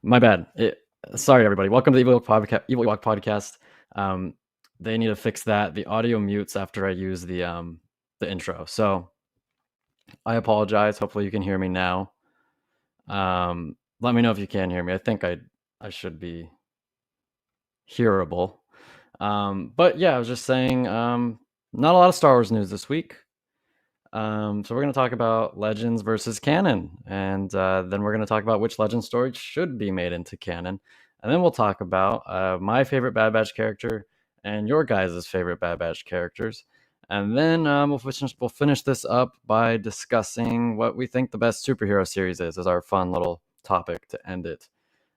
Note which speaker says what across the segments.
Speaker 1: My bad. Sorry, everybody. Welcome to the Evil Walk podcast. Um, they need to fix that. The audio mutes after I use the intro. So I apologize. Hopefully you can hear me now. Let me know if you can hear me. I think I should be hearable. But yeah, I was just saying, not a lot of Star Wars news this week. So we're going to talk about Legends versus Canon, and then we're going to talk about which Legend story should be made into canon, and then we'll talk about my favorite Bad Batch character and your guys' favorite Bad Batch characters, and then we'll finish this up by discussing what we think the best superhero series is as our fun little topic to end it.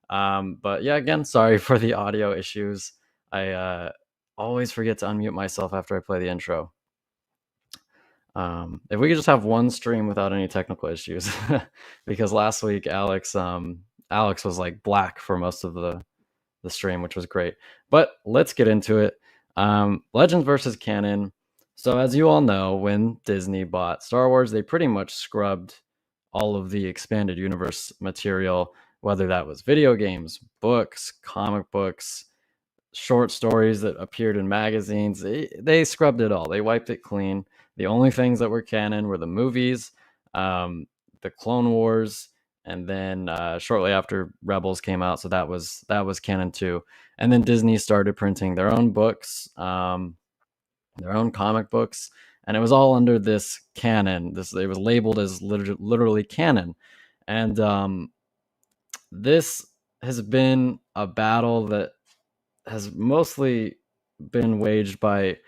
Speaker 1: But yeah, again, sorry for the audio issues. I always forget to unmute myself after I play the intro. If we could just have one stream without any technical issues, because last week Alex was like black for most of the stream, which was great. But let's get into it. Legends versus canon. So as you all know, when Disney bought Star Wars, they pretty much scrubbed all of the expanded universe material, whether that was video games, books, comic books, short stories that appeared in magazines. They scrubbed it all. They wiped it clean. The only things that were canon were the movies, the Clone Wars, and then shortly after Rebels came out, so that was canon too. And then Disney started printing their own books, their own comic books, and it was all under this canon. It was labeled as literally canon, and this has been a battle that has mostly been waged by,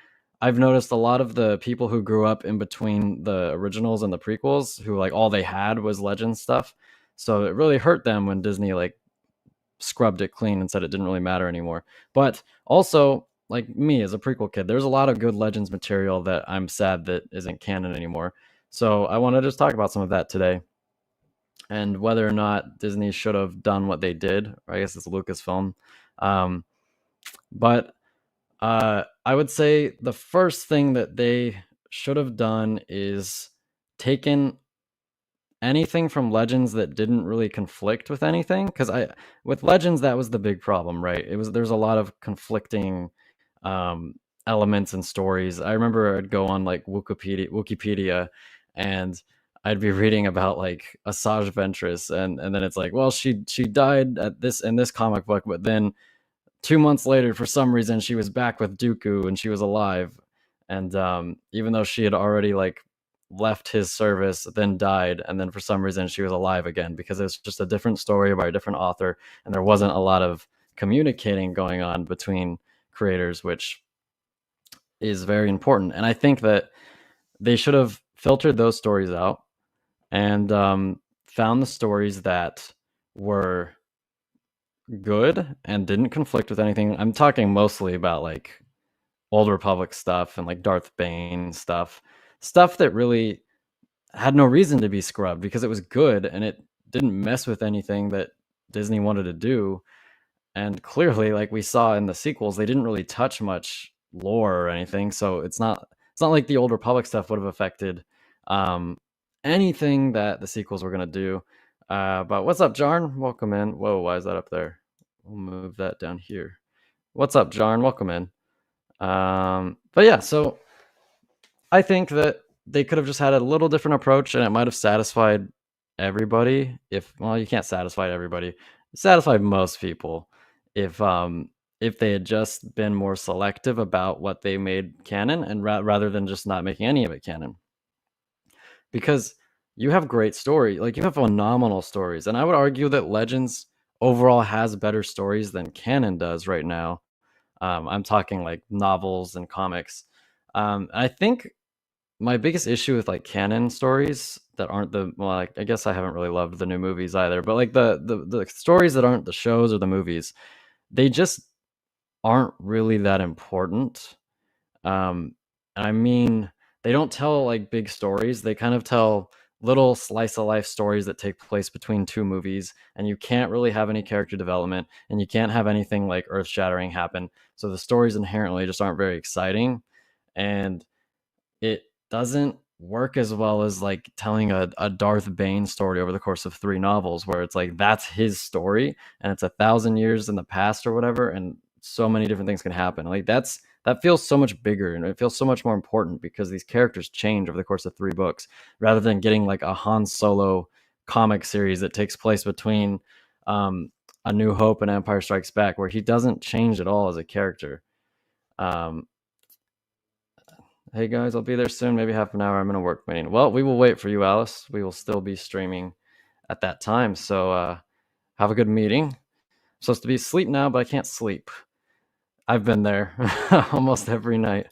Speaker 1: I've noticed a lot of the people who grew up in between the originals and the prequels, who like all they had was Legend stuff. So it really hurt them when Disney like scrubbed it clean and said it didn't really matter anymore. But also, like me as a prequel kid, there's a lot of good Legends material that I'm sad that isn't canon anymore. So I want to just talk about some of that today, and whether or not Disney should have done what they did. I guess it's Lucasfilm. But I would say the first thing that they should have done is taken anything from Legends that didn't really conflict with anything, because with Legends that was the big problem, right? There's a lot of conflicting elements and stories. I remember I'd go on like Wikipedia, and I'd be reading about like Asajj Ventress, and then it's like, well, she died in this comic book, but then 2 months later, for some reason, she was back with Dooku and she was alive. And even though she had already like left his service, then died, and then for some reason she was alive again, because it's just a different story by a different author, and there wasn't a lot of communicating going on between creators, which is very important. And I think that they should have filtered those stories out and found the stories that were good and didn't conflict with anything. I'm talking mostly about like Old Republic stuff and like Darth Bane stuff that really had no reason to be scrubbed because it was good and it didn't mess with anything that Disney wanted to do. And clearly, like we saw in the sequels, they didn't really touch much lore or anything. So it's not like the Old Republic stuff would have affected anything that the sequels were going to do. But what's up, Jarn? Welcome in. Whoa, why is that up there? We'll move that down here. What's up, Jarn? Welcome in. But yeah, so I think that they could have just had a little different approach, and it might have satisfied everybody. Well, you can't satisfy everybody. Satisfied most people if they had just been more selective about what they made canon, and rather than just not making any of it canon. Because you have great story, like you have phenomenal stories, and I would argue that Legends overall has better stories than canon does right now. I'm talking like novels and comics. I think my biggest issue with like canon stories that aren't I guess I haven't really loved the new movies either, but like the stories that aren't the shows or the movies, they just aren't really that important. I mean, they don't tell like big stories. They kind of tell little slice of life stories that take place between two movies, and you can't really have any character development, and you can't have anything like earth shattering happen. So the stories inherently just aren't very exciting, and it doesn't work as well as like telling a Darth Bane story over the course of 3 novels, where it's like that's his story and it's 1,000 years in the past or whatever, and so many different things can happen. Like that feels so much bigger and it feels so much more important because these characters change over the course of 3 books, rather than getting like a Han Solo comic series that takes place between um, A New Hope and Empire Strikes Back, where he doesn't change at all as a character. Um, Hey guys, I'll be there soon, maybe half an hour. I'm in a work meeting. Well, we will wait for you, Alice. We will still be streaming at that time. So have a good meeting. I'm supposed to be asleep now, but I can't sleep. I've been there almost every night.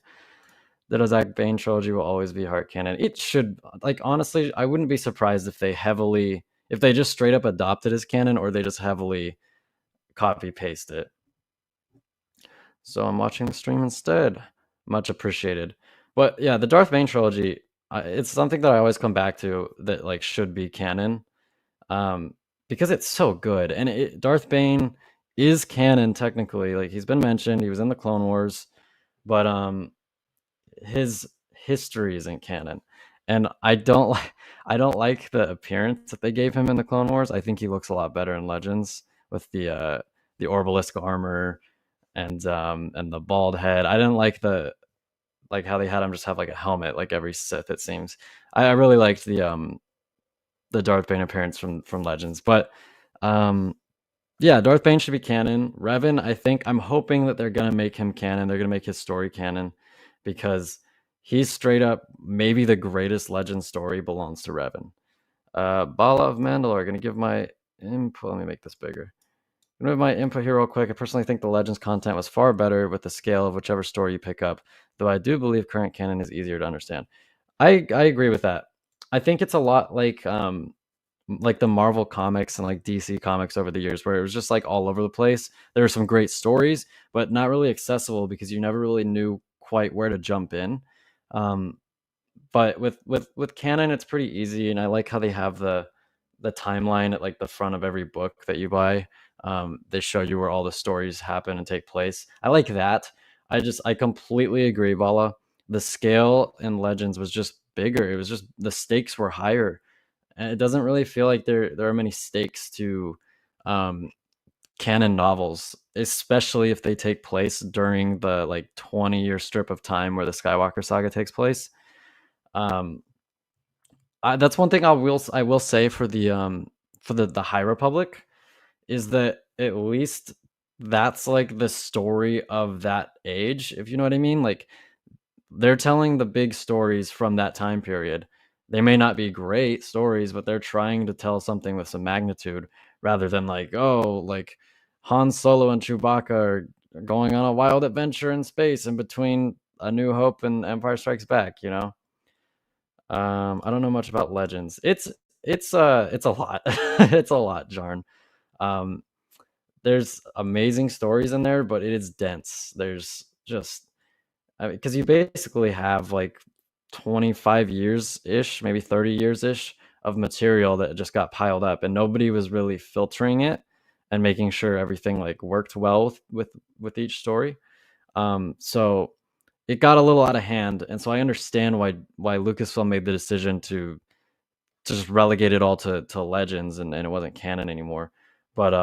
Speaker 1: The Dozak Bane trilogy will always be heart canon. It should, like, honestly, I wouldn't be surprised if if they just straight up adopt it as canon, or they just heavily copy paste it. So I'm watching the stream instead. Much appreciated. But yeah, the Darth Bane trilogy, it's something that I always come back to that like should be canon, um, because it's so good. And Darth Bane is canon technically. Like he's been mentioned, he was in the Clone Wars, but his history isn't canon. And I don't like the appearance that they gave him in the Clone Wars. I think he looks a lot better in Legends with the Orbalisk armor and the bald head. I didn't like like how they had him just have like a helmet like every Sith, it seems. I really liked the Darth Bane appearance from Legends. But yeah, Darth Bane should be canon. Revan, I'm hoping that they're gonna make him canon. They're gonna make his story canon, because he's straight up maybe the greatest Legend story belongs to Revan. Bala of Mandalore, gonna give my input. Let me make this bigger. Move my input here real quick. I personally think the Legends content was far better with the scale of whichever story you pick up, though I do believe current canon is easier to understand. I agree with that. I think it's a lot like the Marvel comics and like DC comics over the years, where it was just like all over the place. There were some great stories, but not really accessible because you never really knew quite where to jump in. Um, but with canon, it's pretty easy, and I like how they have the timeline at like the front of every book that you buy. They show you where all the stories happen and take place. I like that. I completely agree, Vala. The scale in Legends was just bigger. It was just the stakes were higher, and it doesn't really feel like there are many stakes to um, canon novels, especially if they take place during the like 20-year strip of time where the Skywalker saga takes place. Um, that's one thing I will say for the High Republic, is that at least that's like the story of that age, if you know what I mean. Like they're telling the big stories from that time period. They may not be great stories, but they're trying to tell something with some magnitude, rather than like, oh, like Han Solo and Chewbacca are going on a wild adventure in space in between A New Hope and Empire Strikes Back, you know? I don't know much about Legends. It's a lot. It's a lot, Jarn. Um, there's amazing stories in there, but it is dense. There's just, I mean, because you basically have like 25 years ish, maybe 30 years ish of material that just got piled up, and nobody was really filtering it and making sure everything like worked well with each story. So it got a little out of hand, and so I understand why Lucasfilm made the decision to just relegate it all to Legends, and it wasn't canon anymore. But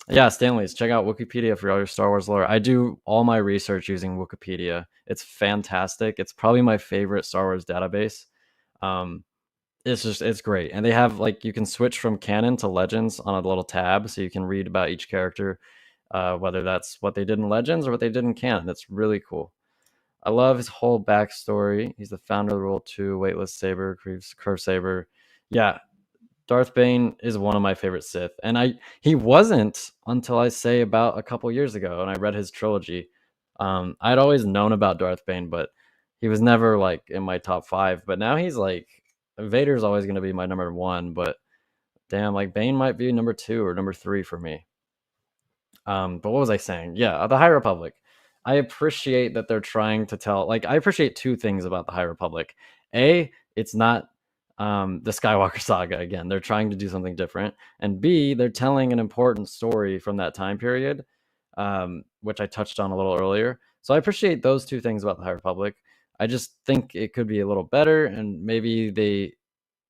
Speaker 1: yeah, Stanley's, check out Wikipedia for all your Star Wars lore. I do all my research using Wikipedia. It's fantastic. It's probably my favorite Star Wars database. Um, it's great, and they have like you can switch from canon to Legends on a little tab, so you can read about each character, whether that's what they did in Legends or what they did in canon. That's really cool. I love his whole backstory. He's the founder of the Rule 2, Weightless Saber, Curve Saber. Yeah, Darth Bane is one of my favorite Sith, and he wasn't until I say about a couple years ago, and I read his trilogy. I'd always known about Darth Bane, but he was never like in my top 5. But now he's like Vader's always going to be my number 1, but damn, like Bane might be number 2 or number 3 for me. But what was I saying? Yeah, the High Republic. I appreciate that they're trying to tell. Like, I appreciate 2 things about the High Republic. A, it's not the Skywalker saga again. They're trying to do something different. And B, they're telling an important story from that time period, which I touched on a little earlier. So I appreciate those 2 things about the High Republic. I just think it could be a little better, and maybe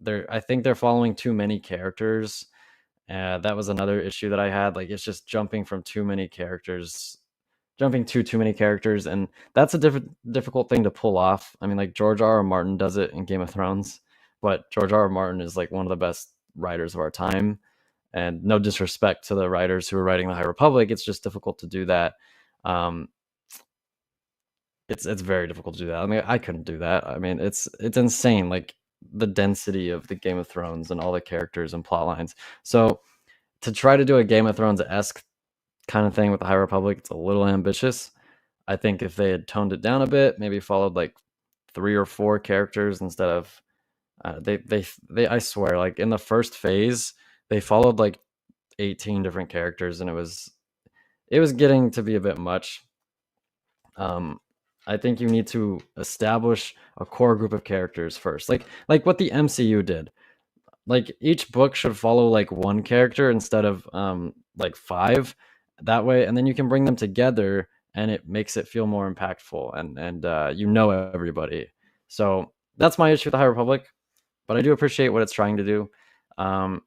Speaker 1: I think they're following too many characters. That was another issue that I had. Like, it's just jumping from too many characters, jumping to too many characters, and that's a difficult thing to pull off. I mean, like George R. R. Martin does it in Game of Thrones, but George R. R. Martin is like one of the best writers of our time. And no disrespect to the writers who are writing the High Republic, it's just difficult to do that. Um, it's very difficult to do that. I mean, I couldn't do that. I mean, it's insane, like the density of the Game of Thrones and all the characters and plot lines. So to try to do a Game of Thrones esque kind of thing with the High Republic, it's a little ambitious. I think if they had toned it down a bit, maybe followed like 3 or 4 characters instead of they I swear, like in the first phase, they followed like 18 different characters, and it was getting to be a bit much. Um, I think you need to establish a core group of characters first, like what the MCU did. Like each book should follow like one character instead of like 5 that way, and then you can bring them together and it makes it feel more impactful, and you know everybody. So that's my issue with the High Republic, but I do appreciate what it's trying to do. Um,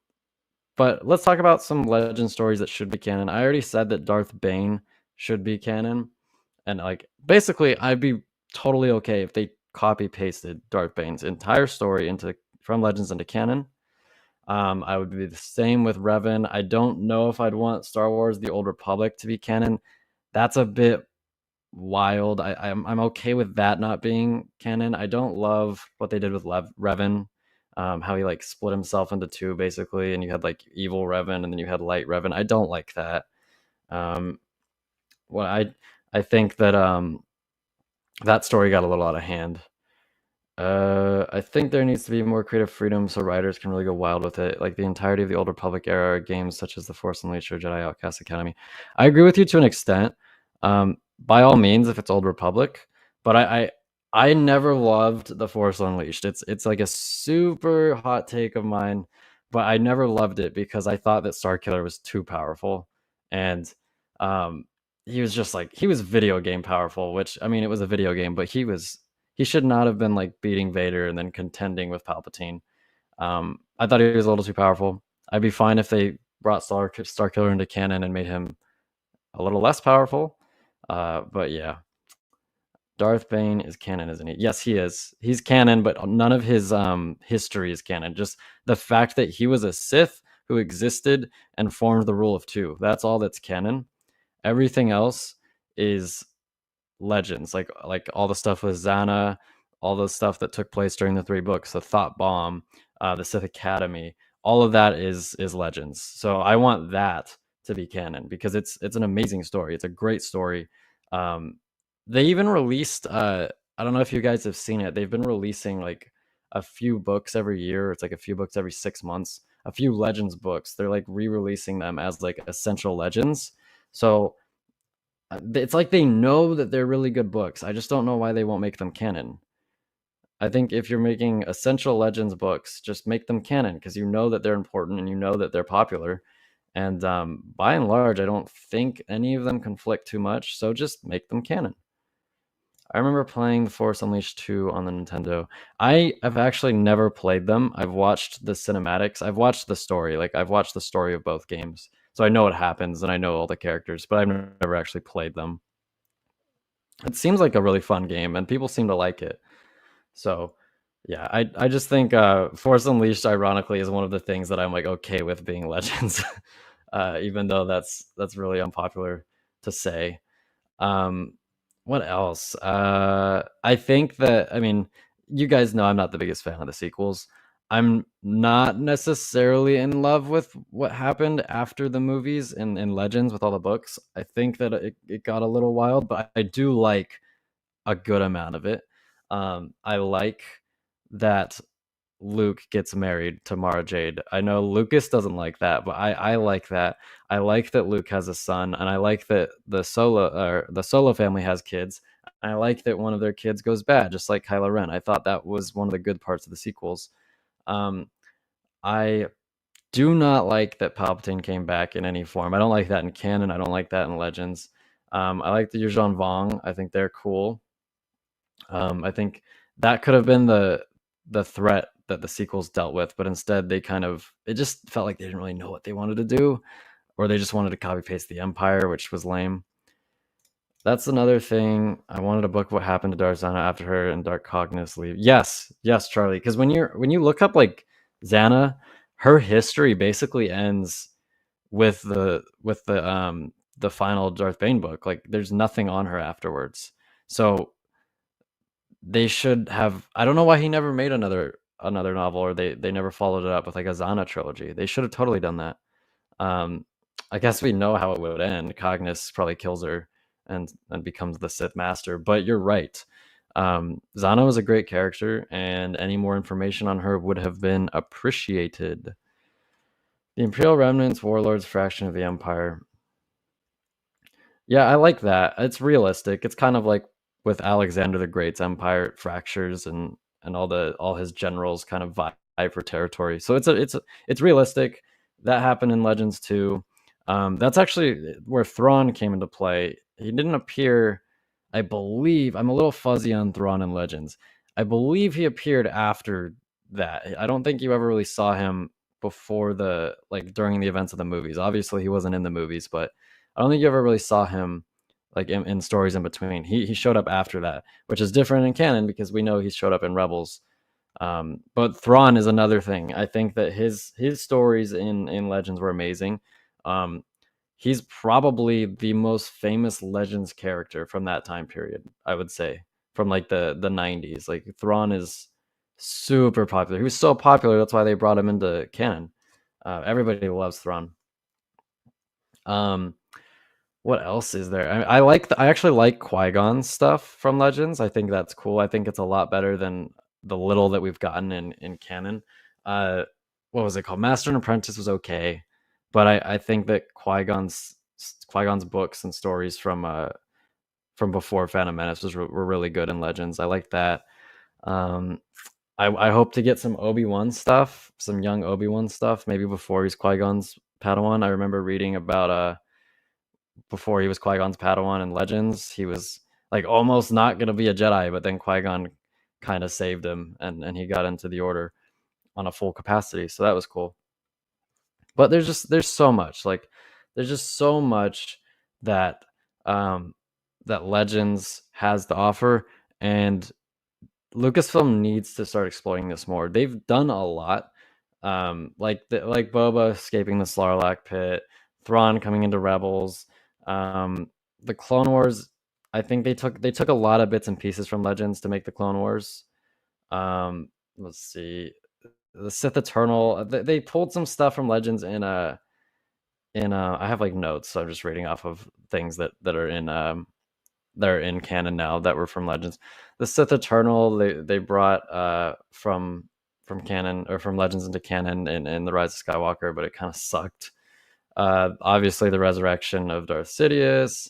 Speaker 1: but let's talk about some legend stories that should be canon. I already said that Darth Bane should be canon, and like basically I'd be totally okay if they copy pasted Darth Bane's entire story into from Legends into canon. I would be the same with Revan. I don't know if I'd want Star Wars: The Old Republic to be canon. That's a bit wild. I'm okay with that not being canon. I don't love what they did with Revan. How he like split himself into two basically, and you had like evil Revan and then you had light Revan. I don't like that. Um, well, I think that that story got a little out of hand. I think there needs to be more creative freedom so writers can really go wild with it. Like the entirety of the Old Republic era games, such as The Force Unleashed or Jedi Outcast Academy. I agree with you to an extent. By all means, if it's Old Republic, but I never loved The Force Unleashed. It's like a super hot take of mine, but I never loved it because I thought that Starkiller was too powerful, and um, he was just like he was video game powerful. Which I mean, it was a video game, but he should not have been like beating Vader and then contending with Palpatine. I thought he was a little too powerful. I'd be fine if they brought Starkiller into canon and made him a little less powerful. But yeah, Darth Bane is canon, isn't he? Yes, he is. He's canon, but none of his history is canon. Just the fact that he was a Sith who existed and formed the rule of two. That's all that's canon. Everything else is legends, like all the stuff with Xana, all the stuff that took place during the 3 books, the Thought Bomb, the Sith Academy, all of that is legends. So I want that to be canon because it's an amazing story. It's a great story. They even released I don't know if you guys have seen it. They've been releasing like a few books every year. It's like a few books every 6 months. A few legends books. They're like re-releasing them as like essential legends. So it's like they know that they're really good books. I just don't know why they won't make them canon. I think if you're making essential legends books, just make them canon because you know that they're important and you know that they're popular. And by and large, I don't think any of them conflict too much. So just make them canon. I remember playing The Force Unleashed 2 on the Nintendo. I have actually never played them. I've watched the cinematics. I've watched the story. Like I've watched the story of both games. So I know what happens and I know all the characters, but I've never actually played them. It seems like a really fun game and people seem to like it. So yeah, I just think Force Unleashed ironically is one of the things that I'm like okay with being Legends. Even though that's really unpopular to say. Um, what else? I think that I mean, you guys know I'm not the biggest fan of the sequels. I'm not necessarily in love with what happened after the movies in Legends with all the books. I think that it got a little wild, but I do like a good amount of it. I like that Luke gets married to Mara Jade. I know Lucas doesn't like that, but I like that. I like that Luke has a son, and I like that the Solo family has kids. I like that one of their kids goes bad, just like Kylo Ren. I thought that was one of the good parts of the sequels. Um, I do not like that Palpatine came back in any form. I don't like that in canon. I don't like that in Legends. I like the Yuuzhan Vong. I think they're cool. I think that could have been the threat that the sequels dealt with, but instead they kind of it just felt like they didn't really know what they wanted to do, or they just wanted to copy paste the Empire, which was lame. That's another thing. I wanted a book what happened to Dark Zana after her and Dark Cognis leave. Yes, yes, Charlie. Because when you look up like Zana, her history basically ends with the final Darth Bane book. Like there's nothing on her afterwards. So they should have. I don't know why he never made another novel, or they never followed it up with like a Zana trilogy. They should have totally done that. Um, I guess we know how it would end. Cognis probably kills her and becomes the Sith Master. But you're right. Zana was a great character, and any more information on her would have been appreciated. The Imperial Remnants, Warlords, Fraction of the Empire. Yeah, I like that. It's realistic. It's kind of like with Alexander the Great's empire, it fractures and all his generals kind of vie for territory. So it's realistic. That happened in Legends too. That's actually where Thrawn came into play. He didn't appear, I believe. I'm a little fuzzy on Thrawn in Legends. I believe he appeared after that. I don't think you ever really saw him before the like during the events of the movies. Obviously, he wasn't in the movies, but I don't think you ever really saw him like in stories in between. He showed up after that, which is different in canon because we know he showed up in Rebels. But Thrawn is another thing. I think that his stories in Legends were amazing. Um, he's probably the most famous Legends character from that time period. I would say from like the 90s. Like Thrawn is super popular. He was so popular that's why they brought him into canon. Everybody loves Thrawn. Um, what else is there? I actually like Qui-Gon's stuff from Legends. I think that's cool. I think it's a lot better than the little that we've gotten in canon. Uh, what was it called? Master and Apprentice was okay, but I think that Qui-Gon's books and stories from before Phantom Menace were really good in Legends. I like that. Um, I hope to get some Obi-Wan stuff, some young Obi-Wan stuff, maybe before he's Qui-Gon's Padawan. I remember reading about before he was Qui-Gon's Padawan in Legends, he was like almost not gonna be a Jedi, but then Qui-Gon kind of saved him and he got into the order on a full capacity. So that was cool. But there's so much. Like there's just so much that um that Legends has to offer, and Lucasfilm needs to start exploring this more. They've done a lot. Like Boba escaping the Sarlacc pit, Thrawn coming into Rebels, the Clone Wars. I think they took a lot of bits and pieces from Legends to make the Clone Wars. Let's see, the Sith Eternal. They pulled some stuff from Legends in I have like notes, so I'm just reading off of things that are in canon now that were from Legends. The Sith Eternal they brought from canon or from Legends into canon in the Rise of Skywalker, but it kind of sucked. Obviously, the resurrection of Darth Sidious,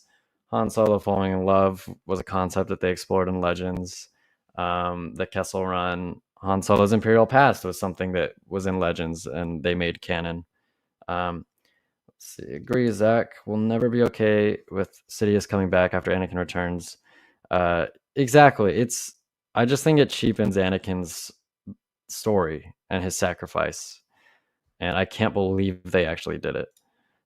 Speaker 1: Han Solo falling in love was a concept that they explored in Legends. The Kessel Run, Han Solo's Imperial Past was something that was in Legends, and they made canon. Let's see, agree, Zach will never be okay with Sidious coming back after Anakin returns. Exactly. I just think it cheapens Anakin's story and his sacrifice, and I can't believe they actually did it.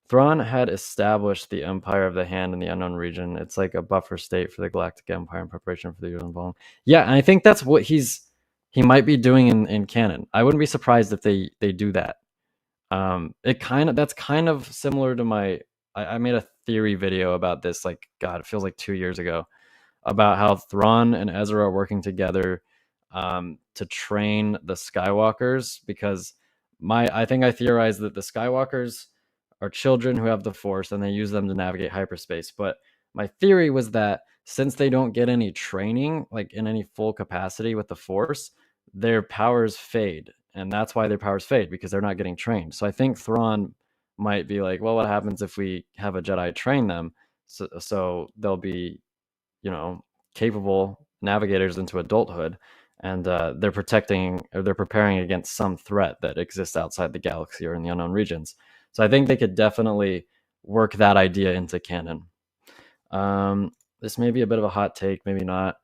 Speaker 1: Thrawn had established the Empire of the Hand in the Unknown Region. It's like a buffer state for the Galactic Empire in preparation for the Unborn. Yeah, and I think that's what he might be doing in canon. I wouldn't be surprised if they do that. That's kind of similar to I made a theory video about this, like, God, it feels like 2 years ago, about how Thrawn and Ezra are working together to train the Skywalkers, because I think I theorized that the Skywalkers are children who have the Force and they use them to navigate hyperspace. But my theory was that since they don't get any training, like in any full capacity with the Force, their powers fade. And that's why their powers fade, because they're not getting trained. So I think Thrawn might be like, well, what happens if we have a Jedi train them so they'll be, capable navigators into adulthood, and they're preparing against some threat that exists outside the galaxy or in the unknown regions. So I think they could definitely work that idea into canon. This may be a bit of a hot take, maybe not.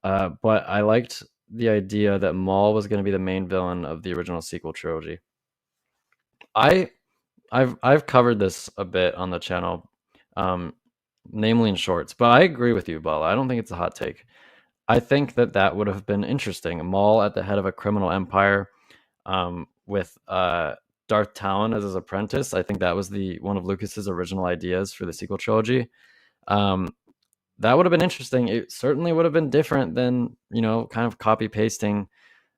Speaker 1: But I liked the idea that Maul was going to be the main villain of the original sequel trilogy. I I've covered this a bit on the channel, um, namely in shorts, but I agree with you, Bala. I don't think it's a hot take. I think that that would have been interesting. Maul at the head of a criminal empire, with Darth Talon as his apprentice. I think that was the one of Lucas's original ideas for the sequel trilogy. Um, that would have been interesting. It certainly would have been different than, kind of copy pasting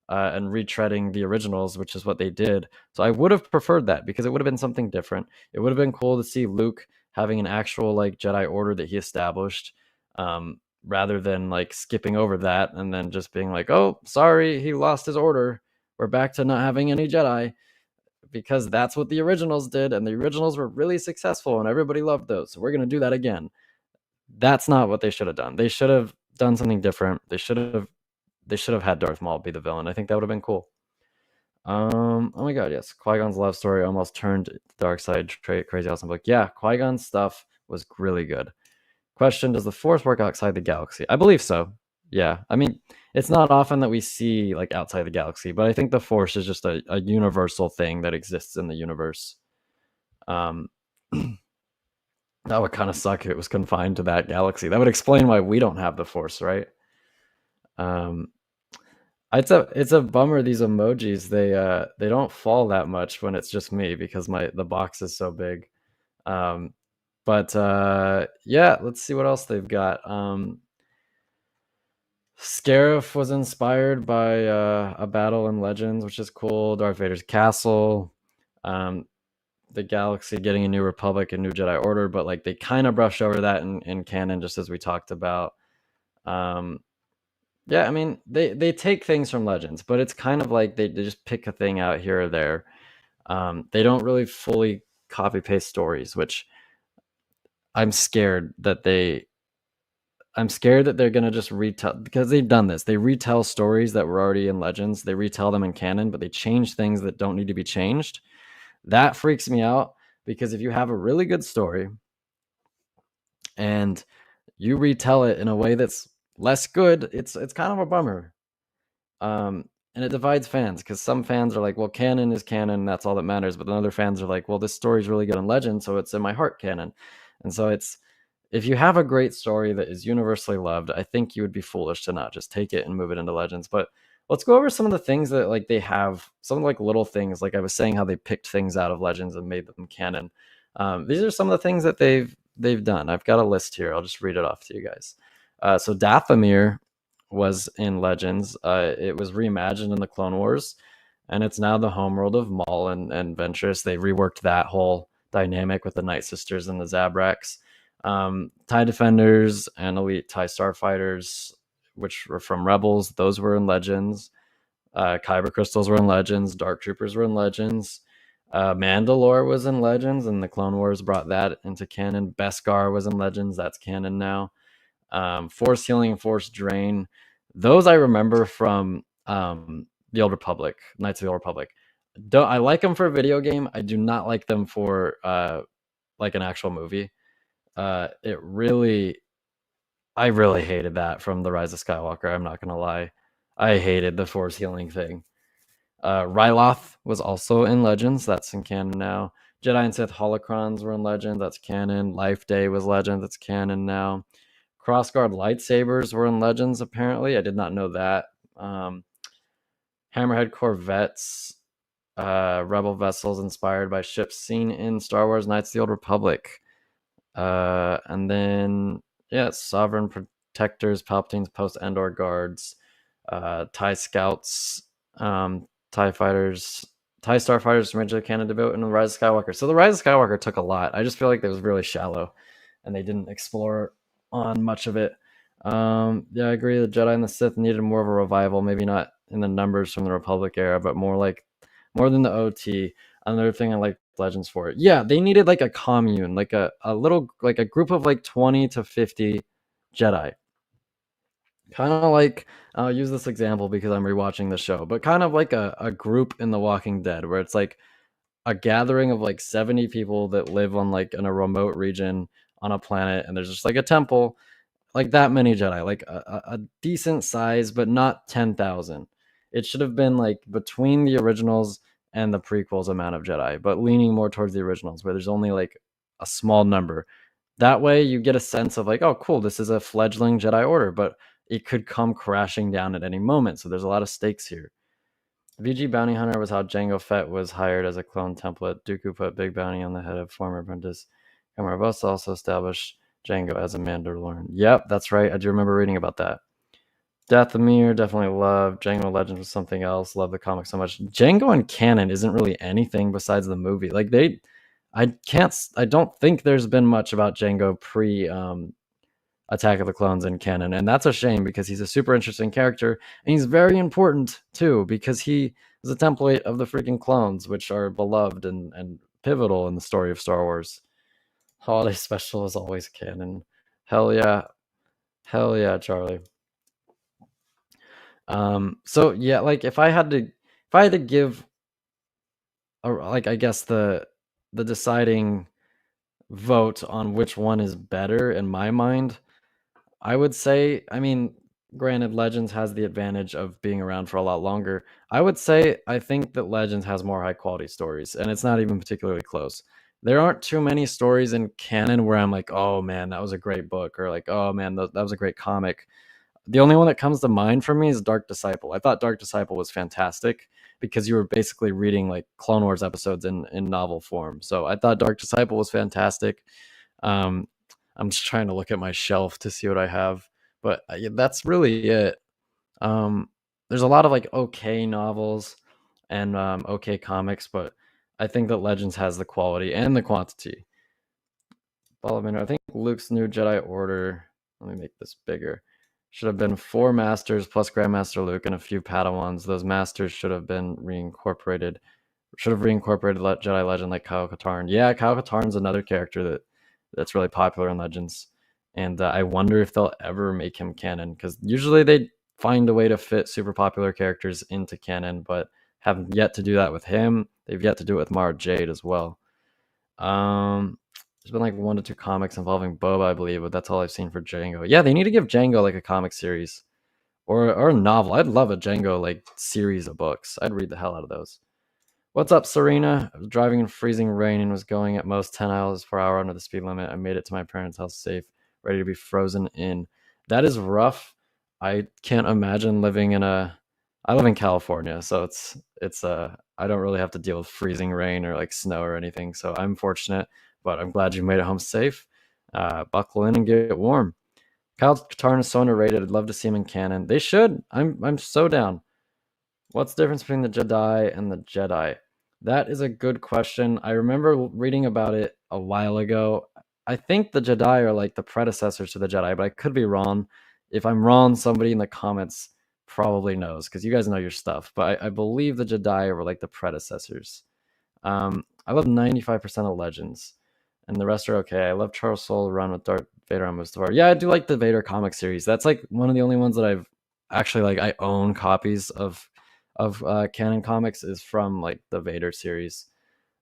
Speaker 1: and retreading the originals, which is what they did. So I would have preferred that because it would have been something different. It would have been cool to see Luke having an actual like Jedi Order that he established, rather than like skipping over that and then just being like, "Oh, sorry, he lost his order. We're back to not having any Jedi." Because that's what the originals did, and the originals were really successful, and everybody loved those. So we're gonna do that again. That's not what they should have done. They should have done something different. They should have had Darth Maul be the villain. I think that would have been cool. Oh my god, yes. Qui-Gon's love story almost turned the dark side crazy awesome. Like, yeah, Qui-Gon's stuff was really good. Question, does the Force work outside the galaxy? I believe so. Yeah. I mean, it's not often that we see like outside the galaxy, but I think the Force is just a universal thing that exists in the universe. Um that would kind of suck if it was confined to that galaxy. That would explain why we don't have the Force, right? Um it's a bummer these emojis they don't fall that much when it's just me because the box is so big. Um but yeah, let's see what else they've got. Scarif was inspired by a battle in Legends, which is cool. Darth Vader's castle, um the galaxy getting a new republic and new Jedi Order, but like they kind of brush over that in canon, just as we talked about. um Yeah, I mean, they take things from Legends, but it's kind of like they just pick a thing out here or there. They don't really fully copy paste stories, which I'm scared that they're gonna just retell, because they've done this. They retell stories that were already in Legends. They retell them in canon, but they change things that don't need to be changed. That freaks me out because if you have a really good story and you retell it in a way that's less good, it's kind of a bummer. And it divides fans because some fans are like, well, canon is canon, that's all that matters. But then other fans are like, well, this story's really good in Legend, so it's in my heart canon. And so it's, if you have a great story that is universally loved, I think you would be foolish to not just take it and move it into Legends. But let's go over some of the things that like they have, some like little things, like I was saying, how they picked things out of Legends and made them canon. These are some of the things that they've done. I've got a list here. I'll just read it off to you guys. So Dathomir was in Legends. It was reimagined in the Clone Wars, and it's now the homeworld of Maul and Ventress. They reworked that whole dynamic with the Night Sisters and the Zabraks. TIE Defenders and Elite TIE Starfighters, which were from Rebels, those were in Legends. Kyber Crystals were in Legends. Dark Troopers were in Legends. Mandalore was in Legends, and the Clone Wars brought that into canon. Beskar was in Legends. That's canon now. Force Healing and Force Drain, those I remember from the Old Republic, Knights of the Old Republic. I like them for a video game. I do not like them for like an actual movie. I really hated that from The Rise of Skywalker. I'm not gonna lie, I hated the Force Healing thing. Ryloth was also in Legends. That's in canon now. Jedi and Sith holocrons were in Legend. That's canon. Life Day was Legend. That's canon now. Crossguard lightsabers were in Legends, apparently. I did not know that. Hammerhead corvettes, rebel vessels inspired by ships seen in Star Wars Knights of the Old Republic. And then, yeah, Sovereign Protectors, Palpatine's post-Endor guards, TIE Scouts, TIE Fighters, TIE Starfighters from Original Canon debut, and the Rise of Skywalker. So the Rise of Skywalker took a lot. I just feel like it was really shallow, and they didn't explore on much of it. Yeah, I agree. The Jedi and the Sith needed more of a revival. Maybe not in the numbers from the Republic era, but more than the OT. Another thing I like Legends for. Yeah, they needed like a commune, like a little, like a group of like 20 to 50 Jedi. Kind of like, I'll use this example because I'm rewatching the show, but kind of like a group in The Walking Dead where it's like a gathering of like 70 people that live on like in a remote region on a planet, and there's just like a temple. like that many Jedi, like a decent size, but not 10,000. It should have been like between the originals and the prequels amount of Jedi, but leaning more towards the originals, where there's only like a small number. That way, you get a sense of like, oh, cool, this is a fledgling Jedi Order, but it could come crashing down at any moment. So there's a lot of stakes here. VG Bounty Hunter was how Jango Fett was hired as a clone template. Dooku put Big Bounty on the head of former apprentice. Camaravosa also established Jango as a Mandalorian. Yep, that's right. I do remember reading about that. Dathomir, definitely love. Jango Legends was something else. Love the comic so much. Jango and canon isn't really anything besides the movie. Like I don't think there's been much about Jango pre Attack of the Clones in canon, and that's a shame because he's a super interesting character, and he's very important too because he is a template of the freaking clones, which are beloved and pivotal in the story of Star Wars. Holiday special is always canon. Hell yeah, Charlie. So yeah, like if I had to give like I guess the deciding vote on which one is better in my mind, I would say, I mean, granted, Legends has the advantage of being around for a lot longer. I would say I think that Legends has more high quality stories, and it's not even particularly close. There aren't too many stories in canon where I'm like, oh man, that was a great book, or like, oh man, that was a great comic. The only one that comes to mind for me is Dark Disciple. I thought Dark Disciple was fantastic because you were basically reading like Clone Wars episodes in novel form. So I thought Dark Disciple was fantastic. Um, I'm just trying to look at my shelf to see what I have, but that's really it. Um, there's a lot of like okay novels and okay comics, but I think that Legends has the quality and the quantity. I think Luke's new Jedi Order. Let me make this bigger. Should have been 4 masters plus Grandmaster Luke and a few Padawans. Those masters should have been reincorporated. Should have reincorporated Jedi Legend like Kyle Katarn. Yeah, Kyle Katarn's another character that's really popular in Legends, and I wonder if they'll ever make him canon because usually they find a way to fit super popular characters into canon, but have yet to do that with him. They've yet to do it with Mara Jade as well. There's been like 1 to 2 comics involving Boba, I believe, but that's all I've seen for Jango. Yeah, they need to give Jango like a comic series or a novel. I'd love a Jango like series of books. I'd read the hell out of those. What's up, Serena? I was driving in freezing rain and was going at most 10 miles per hour under the speed limit. I made it to my parents' house safe, ready to be frozen in. That is rough. I can't imagine living in I live in California, so it's I don't really have to deal with freezing rain or like snow or anything. So I'm fortunate, but I'm glad you made it home safe. Buckle in and get warm. Kyle Katarn is so underrated. I'd love to see him in canon. They should. I'm so down. What's the difference between the Jedi and the Jedi? That is a good question. I remember reading about it a while ago. I think the Jedi are like the predecessors to the Jedi, but I could be wrong. If I'm wrong, somebody in the comments probably knows because you guys know your stuff. But I believe the Jedi were like the predecessors. I love 95% of Legends, and the rest are okay. I love Charles Soule run with Darth Vader on Mustafar. Yeah, I do like the Vader comic series. That's like one of the only ones that I've actually like. I own copies of canon comics is from like the Vader series.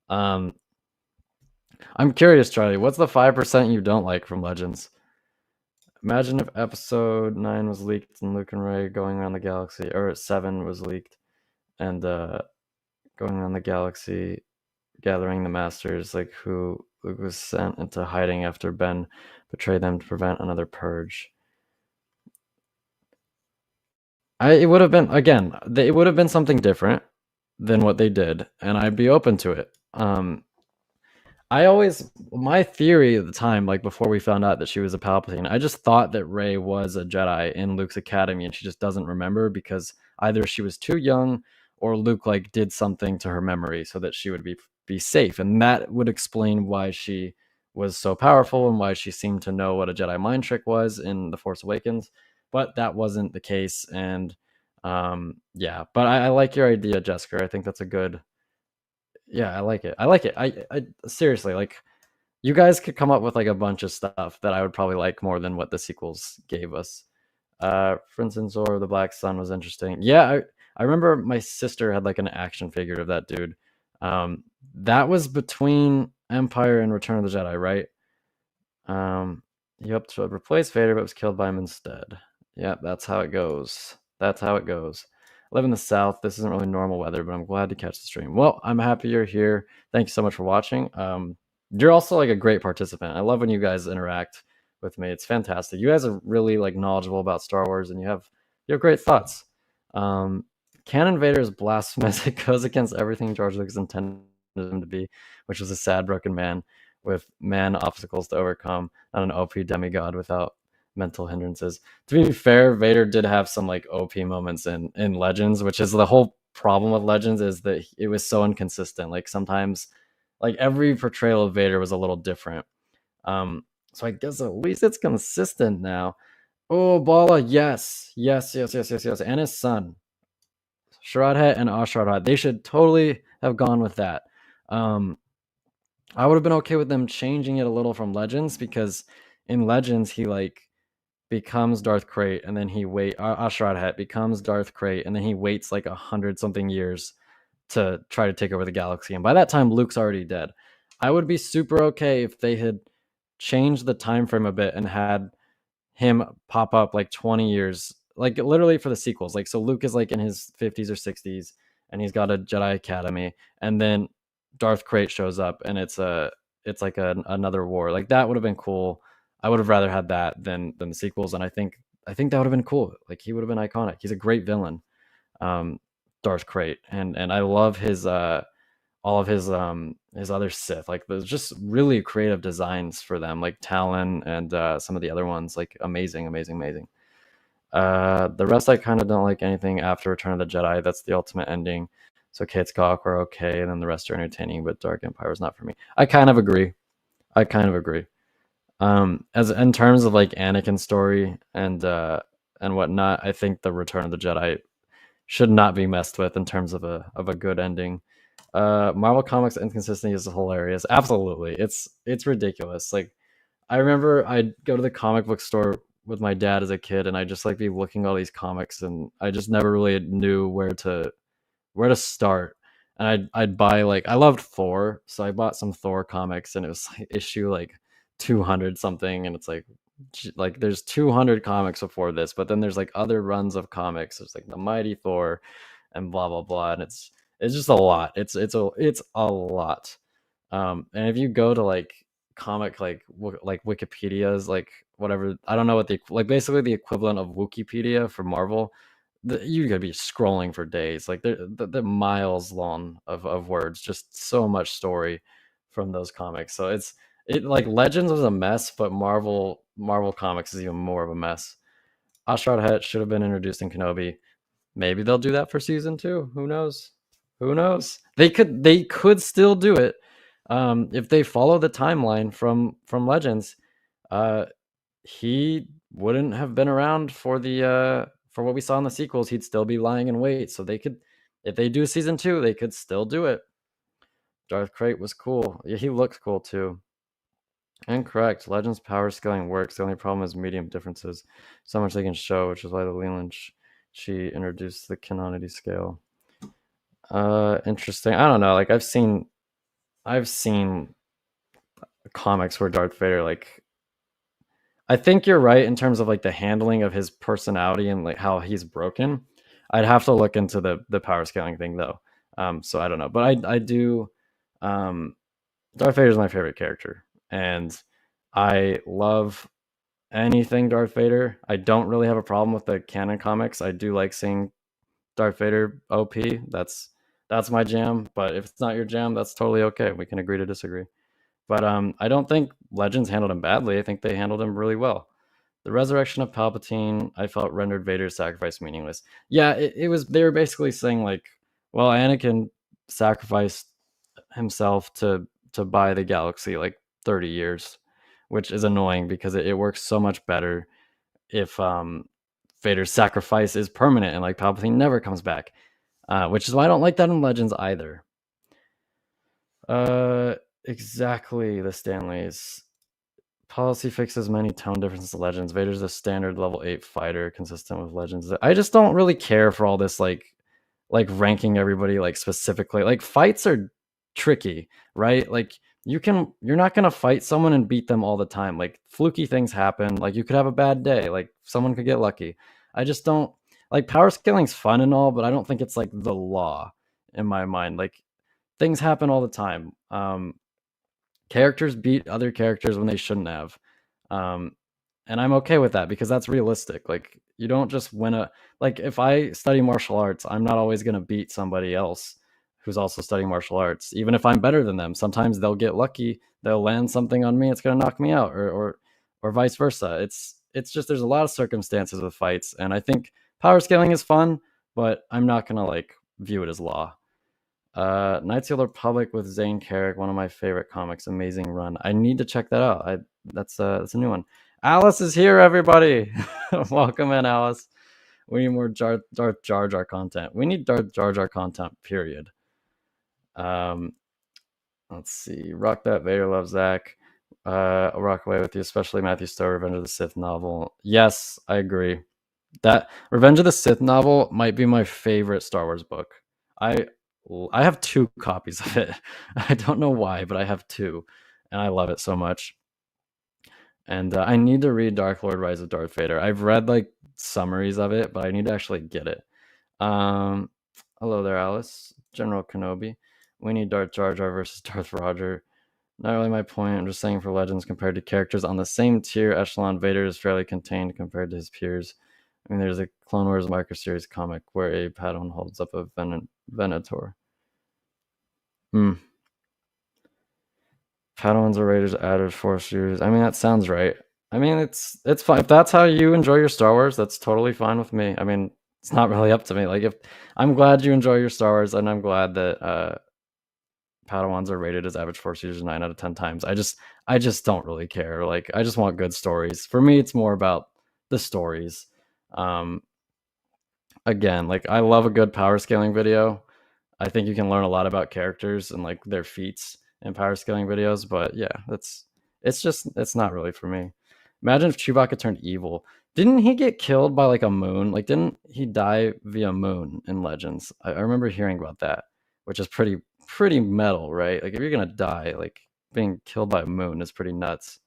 Speaker 1: I'm curious, Charlie. What's the 5% you don't like from Legends? Imagine if Episode 9 was leaked and Luke and Rey going around the galaxy, or 7 was leaked and going around the galaxy, gathering the Masters, like who Luke was sent into hiding after Ben betrayed them to prevent another purge. It would have been it would have been something different than what they did, and I'd be open to it. My theory at the time, like before we found out that she was a Palpatine, I just thought that Rey was a Jedi in Luke's academy, and she just doesn't remember because either she was too young or Luke like did something to her memory so that she would be safe, and that would explain why she was so powerful and why she seemed to know what a Jedi mind trick was in The Force Awakens. But that wasn't the case, and yeah. But I like your idea, Jessica. I think that's a good. Yeah, I like it. I like it. I seriously like. You guys could come up with like a bunch of stuff that I would probably like more than what the sequels gave us. For instance, or the Black Sun was interesting. Yeah, I remember my sister had like an action figure of that dude. That was between Empire and Return of the Jedi, right? He hoped to replace Vader, but was killed by him instead. Yeah, that's how it goes. That's how it goes. I live in the South. This isn't really normal weather, but I'm glad to catch the stream. Well, I'm happy you're here. Thank you so much for watching. You're also like a great participant. I love when you guys interact with me. It's fantastic. You guys are really like knowledgeable about Star Wars, and you have great thoughts. Canon Vader is blasphemous. It goes against everything George Lucas intended him to be, which was a sad, broken man with man obstacles to overcome, not an OP demigod without mental hindrances. To be fair, Vader did have some like OP moments in Legends, which is the whole problem with Legends, is that it was so inconsistent. Like sometimes, like every portrayal of Vader was a little different. So I guess at least it's consistent now. Oh, Bala, yes, and his son, Shroudhead and Ashradhat. They should totally have gone with that. I would have been okay with them changing it a little from Legends, because in Legends he like becomes Darth Krayt, and then he Ashradhat becomes Darth Krayt, and then he waits like 100-something years to try to take over the galaxy, and by that time Luke's already dead. I would be super okay if they had changed the time frame a bit and had him pop up like 20 years, like literally for the sequels. Like, so Luke is like in his 50s or 60s, and he's got a Jedi Academy, and then Darth Krayt shows up, and it's like another war. Like that would have been cool. I would have rather had that than the sequels, and I think that would have been cool. Like he would have been iconic. He's a great villain, Darth Krayt, and I love his all of his other Sith. Like there's just really creative designs for them, like Talon and some of the other ones. Like amazing. The rest I kind of don't like anything after Return of the Jedi. That's the ultimate ending. So Kate Skywalker are okay, and then the rest are entertaining, but Dark Empire is not for me. I kind of agree. As in terms of like Anakin's story and whatnot, I think the Return of the Jedi should not be messed with in terms of a good ending. Marvel Comics inconsistency is hilarious. Absolutely, it's ridiculous. Like I remember I'd go to the comic book store with my dad as a kid, and I'd just like be looking at all these comics, and I just never really knew where to start. And I'd buy, like, I loved Thor, so I bought some Thor comics, and it was like issue like 200 something, and it's like there's 200 comics before this, but then there's like other runs of comics. There's like the Mighty Thor and blah blah blah, and it's just a lot. It's a lot. And if you go to like comic like Wikipedia's, like whatever, I don't know what like basically the equivalent of Wikipedia for Marvel, you gotta be scrolling for days. Like they're miles long of words, just so much story from those comics. So it like Legends was a mess, but Marvel Comics is even more of a mess. Ashrad Het should have been introduced in Kenobi. Maybe they'll do that for season 2. Who knows? They could still do it. If they follow the timeline from Legends, he wouldn't have been around for the for what we saw in the sequels. He'd still be lying in wait. So they could, if they do season 2, they could still do it. Darth Krayt was cool. Yeah, he looks cool too. Incorrect. Legends power scaling works. The only problem is medium differences. So much they can show, which is why the Leland she introduced the canonity scale. Interesting. I don't know. Like I've seen comics where Darth Vader, like, I think you're right in terms of like the handling of his personality and like how he's broken. I'd have to look into the power scaling thing though. So I don't know, but I do. Darth Vader is my favorite character, and I love anything Darth Vader. I don't really have a problem with the canon comics. I do like seeing Darth Vader OP. That's my jam. But if it's not your jam, that's totally okay. We can agree to disagree. But I don't think Legends handled him badly. I think they handled him really well. The resurrection of Palpatine, I felt, rendered Vader's sacrifice meaningless. Yeah, it was. They were basically saying like, well, Anakin sacrificed himself to buy the galaxy like 30 years, which is annoying because it works so much better if Vader's sacrifice is permanent and like Palpatine never comes back, which is why I don't like that in Legends either. Exactly, the Stanleys. Policy fixes many tone differences to Legends. Vader's a standard level 8 fighter consistent with Legends. I just don't really care for all this like ranking everybody like specifically. Like fights are tricky, right? Like you're not gonna fight someone and beat them all the time. Like fluky things happen. Like you could have a bad day. Like someone could get lucky. I just don't like power scaling's fun and all, but I don't think it's like the law in my mind. Like things happen all the time. Characters beat other characters when they shouldn't have. Um, and I'm okay with that because that's realistic. Like you don't just win a like if I study martial arts, I'm not always going to beat somebody else who's also studying martial arts, even if I'm better than them. Sometimes they'll get lucky, they'll land something on me, it's going to knock me out, or vice versa. It's just there's a lot of circumstances with fights, and I think power scaling is fun, but I'm not going to like view it as law. Knights of the Republic with Zane Carrick, one of my favorite comics. Amazing run. I need to check that out. That's a new one. Alice is here, everybody. Welcome in, Alice. We need more Darth Jar Jar content. We need Darth Jar Jar content. Period. Let's see. Rock that Vader loves Zach. I'll rock away with you, especially Matthew Stowe, Revenge of the Sith novel. Yes, I agree. That Revenge of the Sith novel might be my favorite Star Wars book. I I have 2 copies of it. I don't know why, but I have 2, and I love it so much. And I need to read Dark Lord: Rise of Darth Vader. I've read like summaries of it, but I need to actually get it. Hello there, Alice. General Kenobi. We need Darth Jar Jar versus Darth Roger. Not really my point. I'm just saying for Legends compared to characters on the same tier echelon, Vader is fairly contained compared to his peers. I mean, there's a Clone Wars Marker Series comic where a Padawan holds up a Venator. Padawans are Raiders, added Force users. I mean, that sounds right. I mean, it's fine. If that's how you enjoy your Star Wars, that's totally fine with me. I mean, it's not really up to me. Like, if I'm glad you enjoy your Star Wars, and I'm glad that Padawans are rated as average Force users 9 out of 10 times. I just don't really care. Like, I just want good stories. For me, it's more about the stories. Again, like I love a good power scaling video. I think you can learn a lot about characters and like their feats in power scaling videos, but yeah, it's not really for me. Imagine if Chewbacca turned evil. Didn't he get killed by like a moon? Like didn't he die via moon in Legends? I remember hearing about that, which is pretty metal, right? Like if you're gonna die, like being killed by a moon is pretty nuts.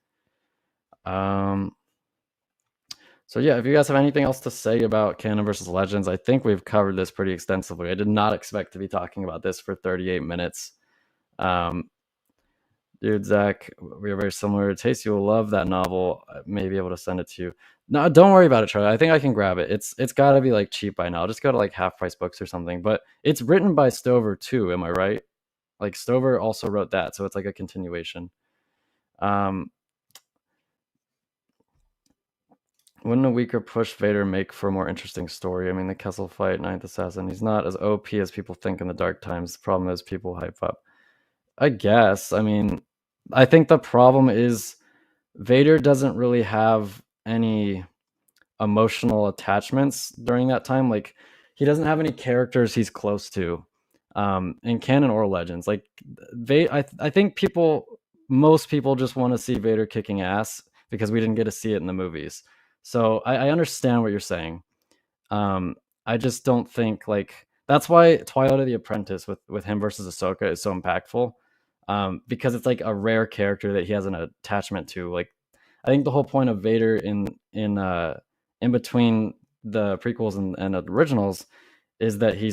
Speaker 1: So yeah, if you guys have anything else to say about Canon versus Legends, I think we've covered this pretty extensively. I did not expect to be talking about this for 38 minutes. Dude, Zach, we are very similar tastes. You will love that novel. I may be able to send it to you. No, don't worry about it, Charlie. I think I can grab it. It's got to be like cheap by now. Just go to like Half Price Books or something. But it's written by Stover too. Am I right? Like Stover also wrote that, so it's like a continuation. Wouldn't a weaker push Vader make for a more interesting story? I mean, the Kessel fight, Ninth Assassin, he's not as OP as people think in the Dark Times. The problem is people hype up. I guess. I mean, I think the problem is Vader doesn't really have any emotional attachments during that time. Like, he doesn't have any characters he's close to in canon or Legends. Like, I think most people just want to see Vader kicking ass because we didn't get to see it in the movies. So I understand what you're saying. I just don't think like that's why Twilight of the Apprentice with him versus Ahsoka is so impactful. Because it's like a rare character that he has an attachment to. Like I think the whole point of Vader in between the prequels and the originals is that he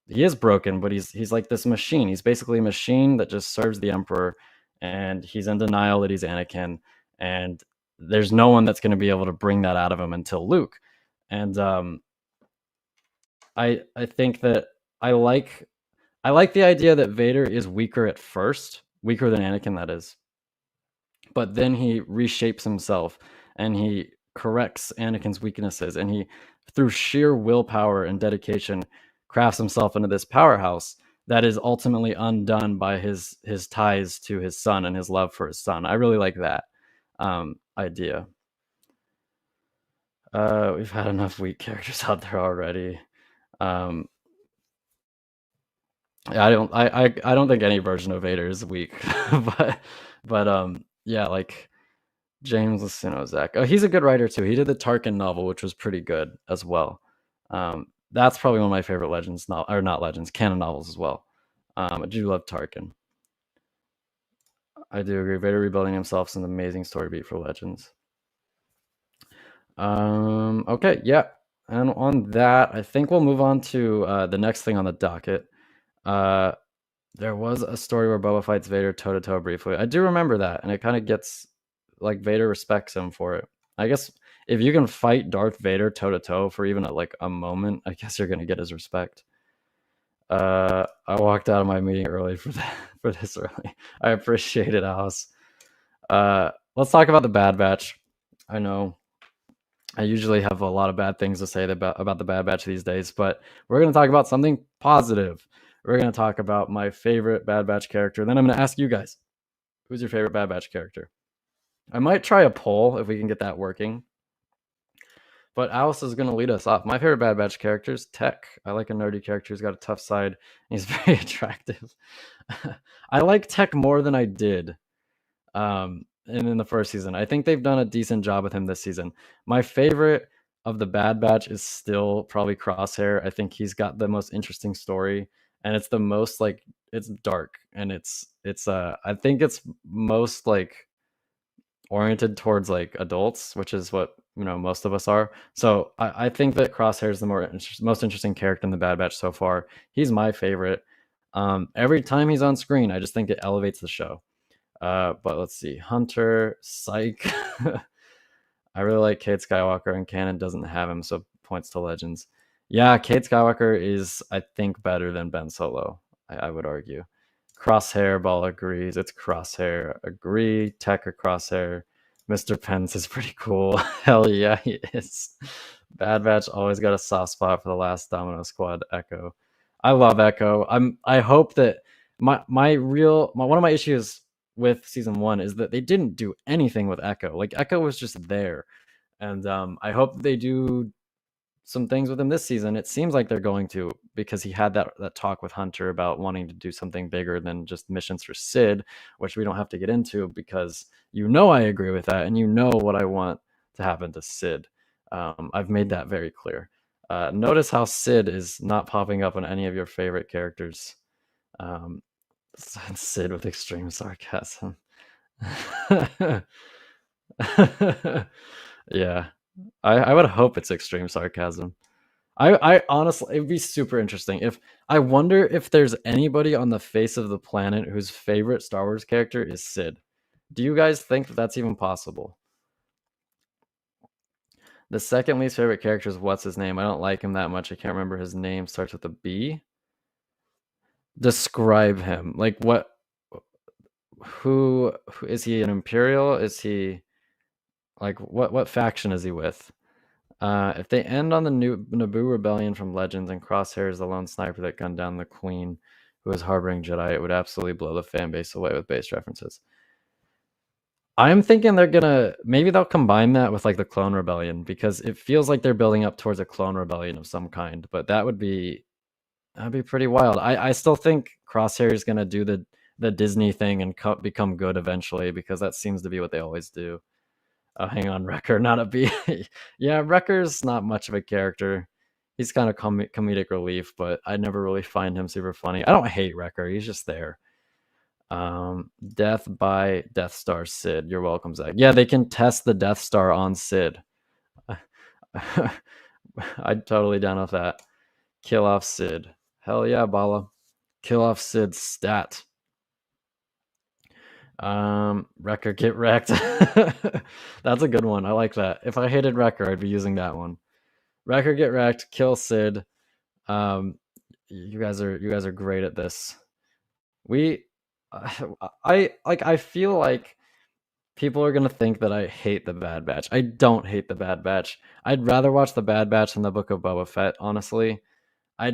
Speaker 1: is broken, but he's like this machine. He's basically a machine that just serves the Emperor, and he's in denial that he's Anakin, and there's no one that's going to be able to bring that out of him until Luke. And I think that I like the idea that Vader is weaker at first, weaker than Anakin, that is. But then he reshapes himself and he corrects Anakin's weaknesses, and he, through sheer willpower and dedication, crafts himself into this powerhouse that is ultimately undone by his ties to his son and his love for his son. I really like that idea. We've had enough weak characters out there already. I don't think any version of Vader is weak, but yeah, like James Zach. Oh, he's a good writer too. He did the Tarkin novel, which was pretty good as well. That's probably one of my favorite Legends, not Legends, canon novels as well. I do love Tarkin. I do agree. Vader rebuilding himself is an amazing story beat for Legends. Okay, yeah. And on that, I think we'll move on to the next thing on the docket. There was a story where Boba fights Vader toe to toe briefly. I do remember that, and it kind of gets like Vader respects him for it. I guess if you can fight Darth Vader toe to toe for even like a moment, I guess you're gonna get his respect. I walked out of my meeting early for that for this early. I appreciate it, Alice. Let's talk about the Bad Batch. I know I usually have a lot of bad things to say about the Bad Batch these days, but we're going to talk about something positive. We're going to talk about my favorite Bad Batch character. Then I'm going to ask you guys, who's your favorite Bad Batch character? I might try a poll if we can get that working. But Alice is going to lead us off. My favorite Bad Batch character is Tech. I like a nerdy character who's got a tough side. He's very attractive. I like Tech more than I did in the first season. I think they've done a decent job with him this season. My favorite of the Bad Batch is still probably Crosshair. I think he's got the most interesting story, and it's the most like it's dark, and it's I think it's most like oriented towards like adults, which is what most of us are. So I think that Crosshair is the most interesting character in the Bad Batch so far. He's my favorite. Every time he's on screen, I just think it elevates the show. But let's see, Hunter, Psych. I really like Cade Skywalker, and Canon doesn't have him, so points to Legends. Yeah, Cade Skywalker is, I think, better than Ben Solo. I would argue. Crosshair, Ball agrees. It's Crosshair. Agree. Tech or Crosshair. Mr. Pence is pretty cool. Hell yeah, he is. Bad Batch always got a soft spot for the last Domino Squad. Echo. I love Echo. I hope that one of my issues with season 1 is that they didn't do anything with Echo. Like Echo was just there, and I hope they do some things with him this season. It seems like they're going to, because he had that talk with Hunter about wanting to do something bigger than just missions for Sid, which we don't have to get into because I agree with that, and what I want to happen to Sid. I've made that very clear. Notice how Sid is not popping up on any of your favorite characters. Sid with extreme sarcasm. Yeah, I would hope it's extreme sarcasm. I honestly, it'd be super interesting if I wonder if there's anybody on the face of the planet whose favorite Star Wars character is Sid. Do you guys think that that's even possible? The second least favorite character is what's his name? I don't like him that much. I can't remember his name. Starts with a B. Describe him. Like what? Who is he? An Imperial? Is he like what faction is he with? If they end on the new Naboo rebellion from Legends and Crosshair is the lone sniper that gunned down the Queen who was harboring Jedi, it would absolutely blow the fan base away with base references. I'm thinking maybe they'll combine that with like the Clone Rebellion, because it feels like they're building up towards a Clone Rebellion of some kind, but that'd be pretty wild. I still think Crosshair is gonna do the Disney thing and become good eventually, because that seems to be what they always do. Hang on, Wrecker, not a B. Yeah, Wrecker's not much of a character. He's kind of comedic relief, but I never really find him super funny. I don't hate Wrecker. He's just there. Death by Death Star Sid. You're welcome, Zach. Yeah, they can test the Death Star on Sid. I'd totally down with that. Kill off Sid. Hell yeah, Bala. Kill off Sid stat. Wrecker, get wrecked. That's a good one. I like that. If I hated Wrecker, I'd be using that one. Wrecker, get wrecked. Kill Sid. You guys are great at this. I feel like people are gonna think that I hate the Bad Batch. I don't hate the Bad Batch. I'd rather watch the Bad Batch than the Book of Boba Fett, honestly. I'm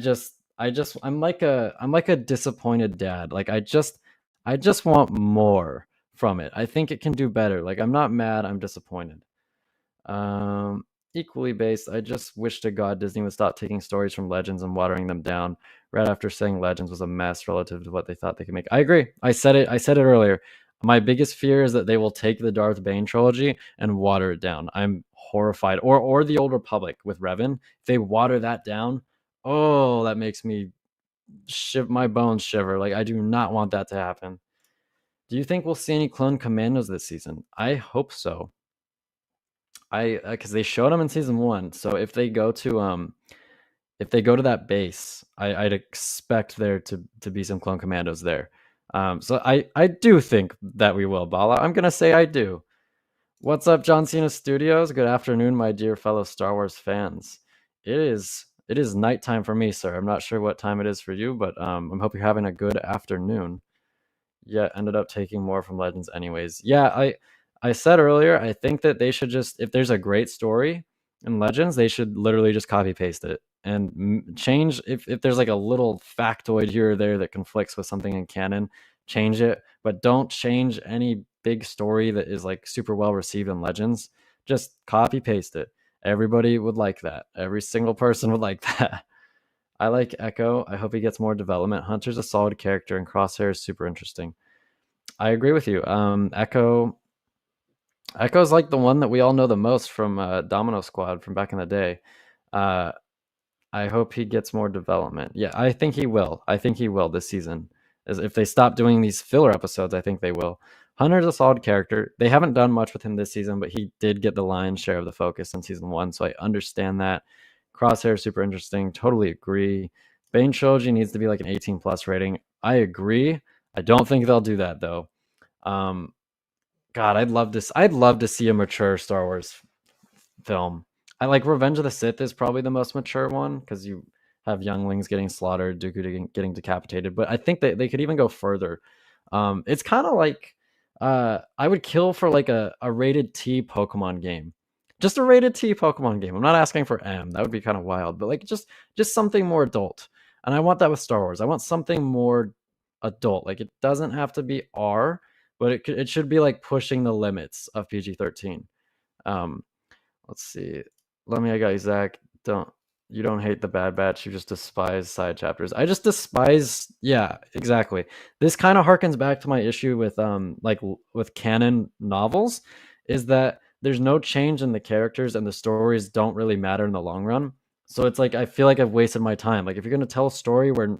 Speaker 1: like a disappointed dad. Like I just want more from it. I think it can do better. Like I'm not mad, I'm disappointed. Equally based, I just wish to God Disney would stop taking stories from Legends and watering them down right after saying Legends was a mess relative to what they thought they could make. I agree. I said it earlier. My biggest fear is that they will take the Darth Bane trilogy and water it down. I'm horrified. Or the Old Republic with Revan. If they water that down, oh, that makes me my bones shiver. Like I do not want that to happen. Do you think we'll see any clone commandos this season? I hope so. Because they showed them in season 1. So if they go to that base, I'd expect there to be some clone commandos there. So I do think that we will, Bala. I'm gonna say I do. What's up, John Cena Studios? Good afternoon, my dear fellow Star Wars fans. It is nighttime for me, sir. I'm not sure what time it is for you, but I hope you're having a good afternoon. Yeah, ended up taking more from Legends anyways. Yeah, I said earlier, I think that they should just, if there's a great story in Legends, they should literally just copy paste it and change, if there's like a little factoid here or there that conflicts with something in canon, change it, but don't change any big story that is like super well received in Legends. Just copy paste it. Everybody would like that. Every single person would like that. I like Echo. I hope he gets more development. Hunter's a solid character, and Crosshair is super interesting. I agree with you. Echo's like the one that we all know the most from Domino Squad from back in the day. I hope he gets more development. Yeah, I think he will. I think he will this season. As if they stop doing these filler episodes, I think they will. Hunter's a solid character. They haven't done much with him this season, but he did get the lion's share of the focus in season 1, so I understand that. Crosshair is super interesting. Totally agree. Bane Trilogy needs to be like an 18 plus rating. I agree. I don't think they'll do that though. God, I'd love to see a mature Star Wars film. I like Revenge of the Sith is probably the most mature one because you have younglings getting slaughtered, Dooku getting decapitated. But I think that they could even go further. It's kind of like I would kill for like a rated T Pokemon game. Just a rated T Pokemon game. I'm not asking for M. That would be kind of wild, but like just something more adult. And I want that with Star Wars. I want something more adult. Like it doesn't have to be R, but it should be like pushing the limits of PG-13. Let's see. Let me. I got you, Zach. You don't hate the Bad Batch. You just despise side chapters. I just despise. Yeah, exactly. This kind of harkens back to my issue with with canon novels, is that there's no change in the characters and the stories don't really matter in the long run. So it's like I feel like I've wasted my time. Like if you're gonna tell a story where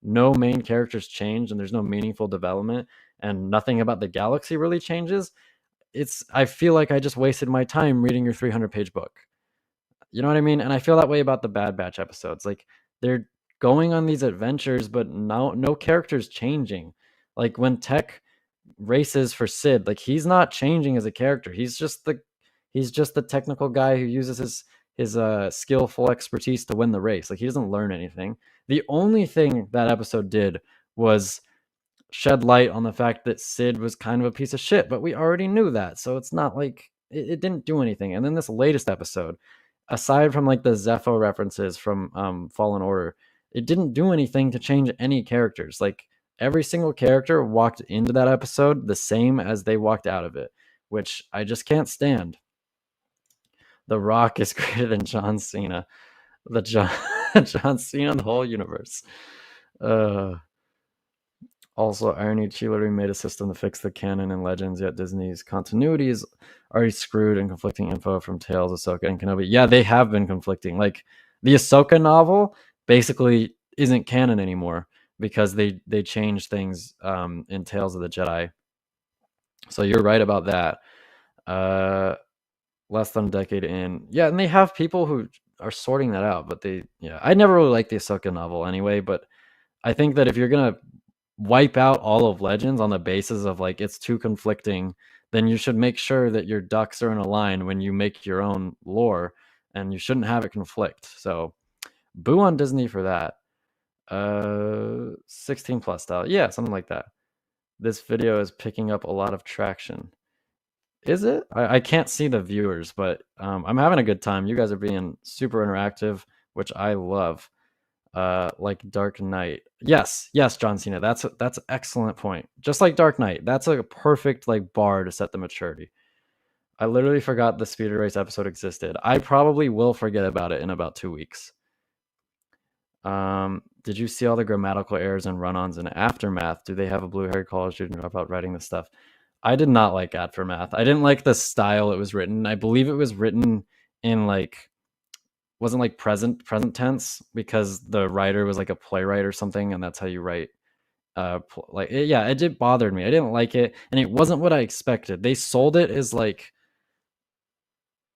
Speaker 1: no main characters change and there's no meaningful development and nothing about the galaxy really changes, I feel like I just wasted my time reading your 300-page book. You know what I mean? And I feel that way about the Bad Batch episodes. Like they're going on these adventures, but no characters changing. Like when Tech races for Sid, like he's not changing as a character. He's just the technical guy who uses his skillful expertise to win the race. Like he doesn't learn anything. The only thing that episode did was shed light on the fact that Sid was kind of a piece of shit, but we already knew that. So it's not like it didn't do anything. And then this latest episode, aside from like the Zepho references from Fallen Order, it didn't do anything to change any characters. Like every single character walked into that episode the same as they walked out of it, which I just can't stand. The Rock is greater than John Cena. John Cena in the whole universe. Also, irony, Chillery made a system to fix the canon and Legends, yet Disney's continuity is already screwed and conflicting info from Tales, Ahsoka, and Kenobi. Yeah, they have been conflicting. Like, the Ahsoka novel basically isn't canon anymore because they changed things in Tales of the Jedi. So you're right about that. Less than a decade in. Yeah, and they have people who are sorting that out, but I never really liked the Ahsoka novel anyway, but I think that if you're going to wipe out all of Legends on the basis of like it's too conflicting, then you should make sure that your ducks are in a line when you make your own lore, and you shouldn't have it conflict. So boo on Disney for that. 16 plus style. Yeah, something like that. This video is picking up a lot of traction. Is it? I can't see the viewers, but I'm having a good time. You guys are being super interactive, which I love. Like Dark Knight. Yes, John Cena. That's an excellent point. Just like Dark Knight, that's like a perfect like bar to set the maturity. I literally forgot the Speed Race episode existed. I probably will forget about it in about 2 weeks. Did you see all the grammatical errors and run-ons in Aftermath? Do they have a blue-haired college student drop out writing this stuff? I did not like Aftermath. I didn't like the style it was written. I believe it was written in like wasn't like present tense because the writer was like a playwright or something, and that's how you write Yeah, it did bothered me. I didn't like it, and it wasn't what I expected. They sold it as like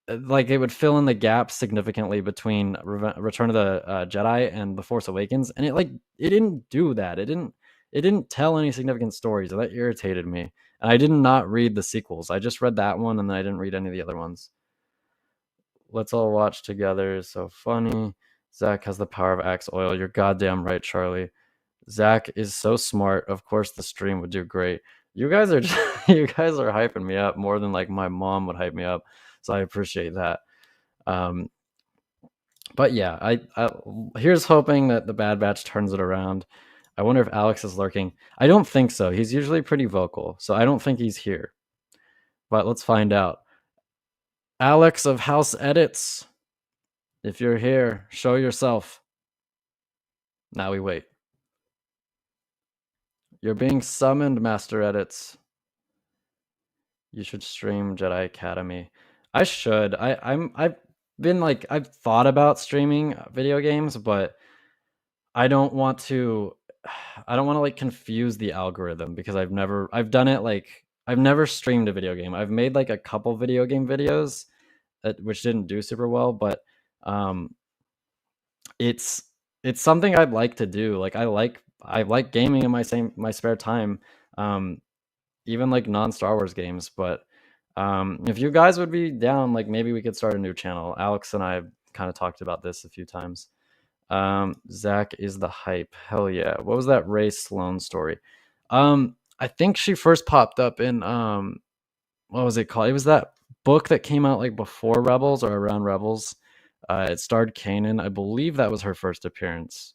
Speaker 1: it would fill in the gap significantly between Return of the Jedi and The Force Awakens, and it didn't do that. It didn't tell any significant stories, and that irritated me. And I did not read the sequels. I just read that one, and then I didn't read any of the other ones. Let's all watch together. So funny. Zach has the power of axe oil. You're goddamn right, Charlie. Zach is so smart. Of course, the stream would do great. You guys are you guys are hyping me up more than like my mom would hype me up. So I appreciate that. Um, but yeah, I here's hoping that the Bad Batch turns it around. I wonder if Alex is lurking. I don't think so. He's usually pretty vocal, so I don't think he's here. But let's find out. Alex of House Edits, if you're here, show yourself. Now we wait. You're being summoned, Master Edits. You should stream Jedi Academy. I should. I've been like I've thought about streaming video games, but I don't want to like confuse the algorithm because I've done it like I've never streamed a video game. I've made like a couple video game videos which didn't do super well, but um it's something I'd like to do. Like I like gaming in my spare time. Even like non-Star Wars games, but if you guys would be down, like maybe we could start a new channel. Alex and I kind of talked about this a few times. Zach is the hype. Hell yeah. What was that Ray Sloan story? I think she first popped up in what was it called? It was that book that came out like before Rebels or around Rebels. It starred Kanan. I believe that was her first appearance.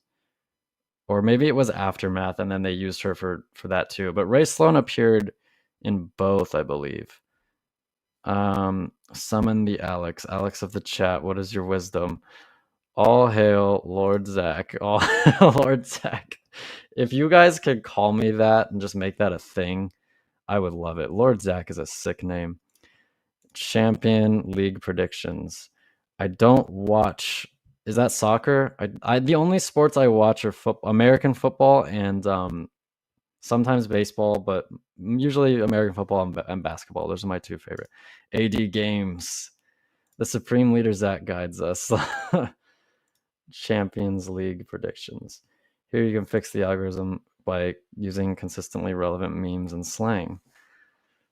Speaker 1: Or maybe it was Aftermath, and then they used her for that too. But Ray Sloan appeared in both, I believe. Summon the Alex of the chat. What is your wisdom? All hail Lord Zach. All hail Lord Zach. If you guys could call me that and just make that a thing, I would love it. Lord Zach is a sick name. Champion League predictions. I don't watch. Is that soccer? I the only sports I watch are American football and sometimes baseball, but usually American football and basketball. Those are my two favorite. AD games. The Supreme Leader Zach guides us. Champions League predictions. Here you can fix the algorithm by using consistently relevant memes and slang.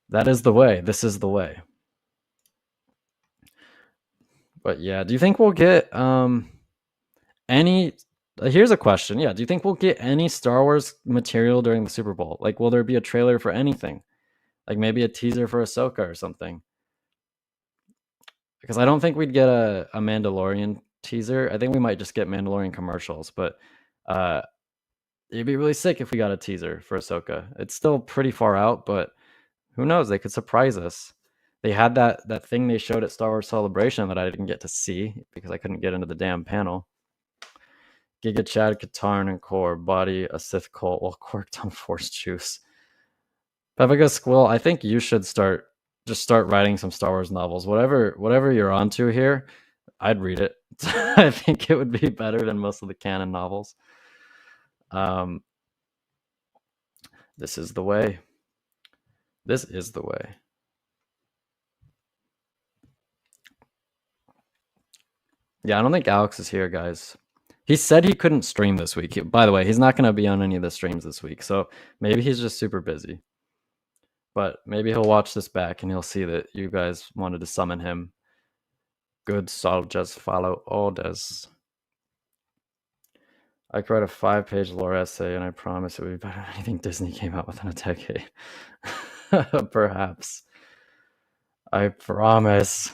Speaker 1: That is the way. This is the way. But yeah, do you think we'll get any here's a question. Yeah, do you think we'll get any Star Wars material during the Super Bowl? Like will there be a trailer for anything? Like maybe a teaser for Ahsoka or something? Because I don't think we'd get a Mandalorian teaser. I think we might just get Mandalorian commercials, but it'd be really sick if we got a teaser for Ahsoka. It's still pretty far out, but who knows? They could surprise us. They had that thing they showed at Star Wars Celebration that I didn't get to see because I couldn't get into the damn panel. Giga Chad, Katarn, and Core, Body, a Sith Cult, while corked on Force Juice. Pepica Squill, I think you should start writing some Star Wars novels. Whatever you're onto here, I'd read it. I think it would be better than most of the canon novels. This is the way. This is the way. Yeah, I don't think Alex is here, guys. He said he couldn't stream this week. By the way, he's not going to be on any of the streams this week, so maybe he's just super busy. But maybe he'll watch this back and he'll see that you guys wanted to summon him. Good soldiers follow orders. I could write a 5-page lore essay, and I promise it would be better than anything Disney came out within a decade. Perhaps. I promise.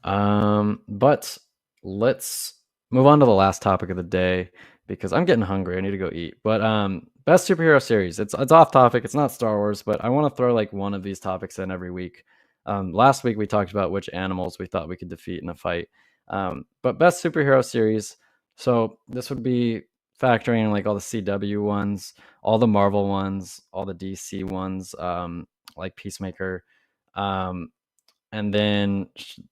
Speaker 1: But let's move on to the last topic of the day because I'm getting hungry. I need to go eat. But best superhero series. It's off topic. It's not Star Wars, but I want to throw like one of these topics in every week. Last week we talked about which animals we thought we could defeat in a fight. But best superhero series. So this would be factoring in like all the CW ones, all the Marvel ones, all the DC ones, like Peacemaker, and then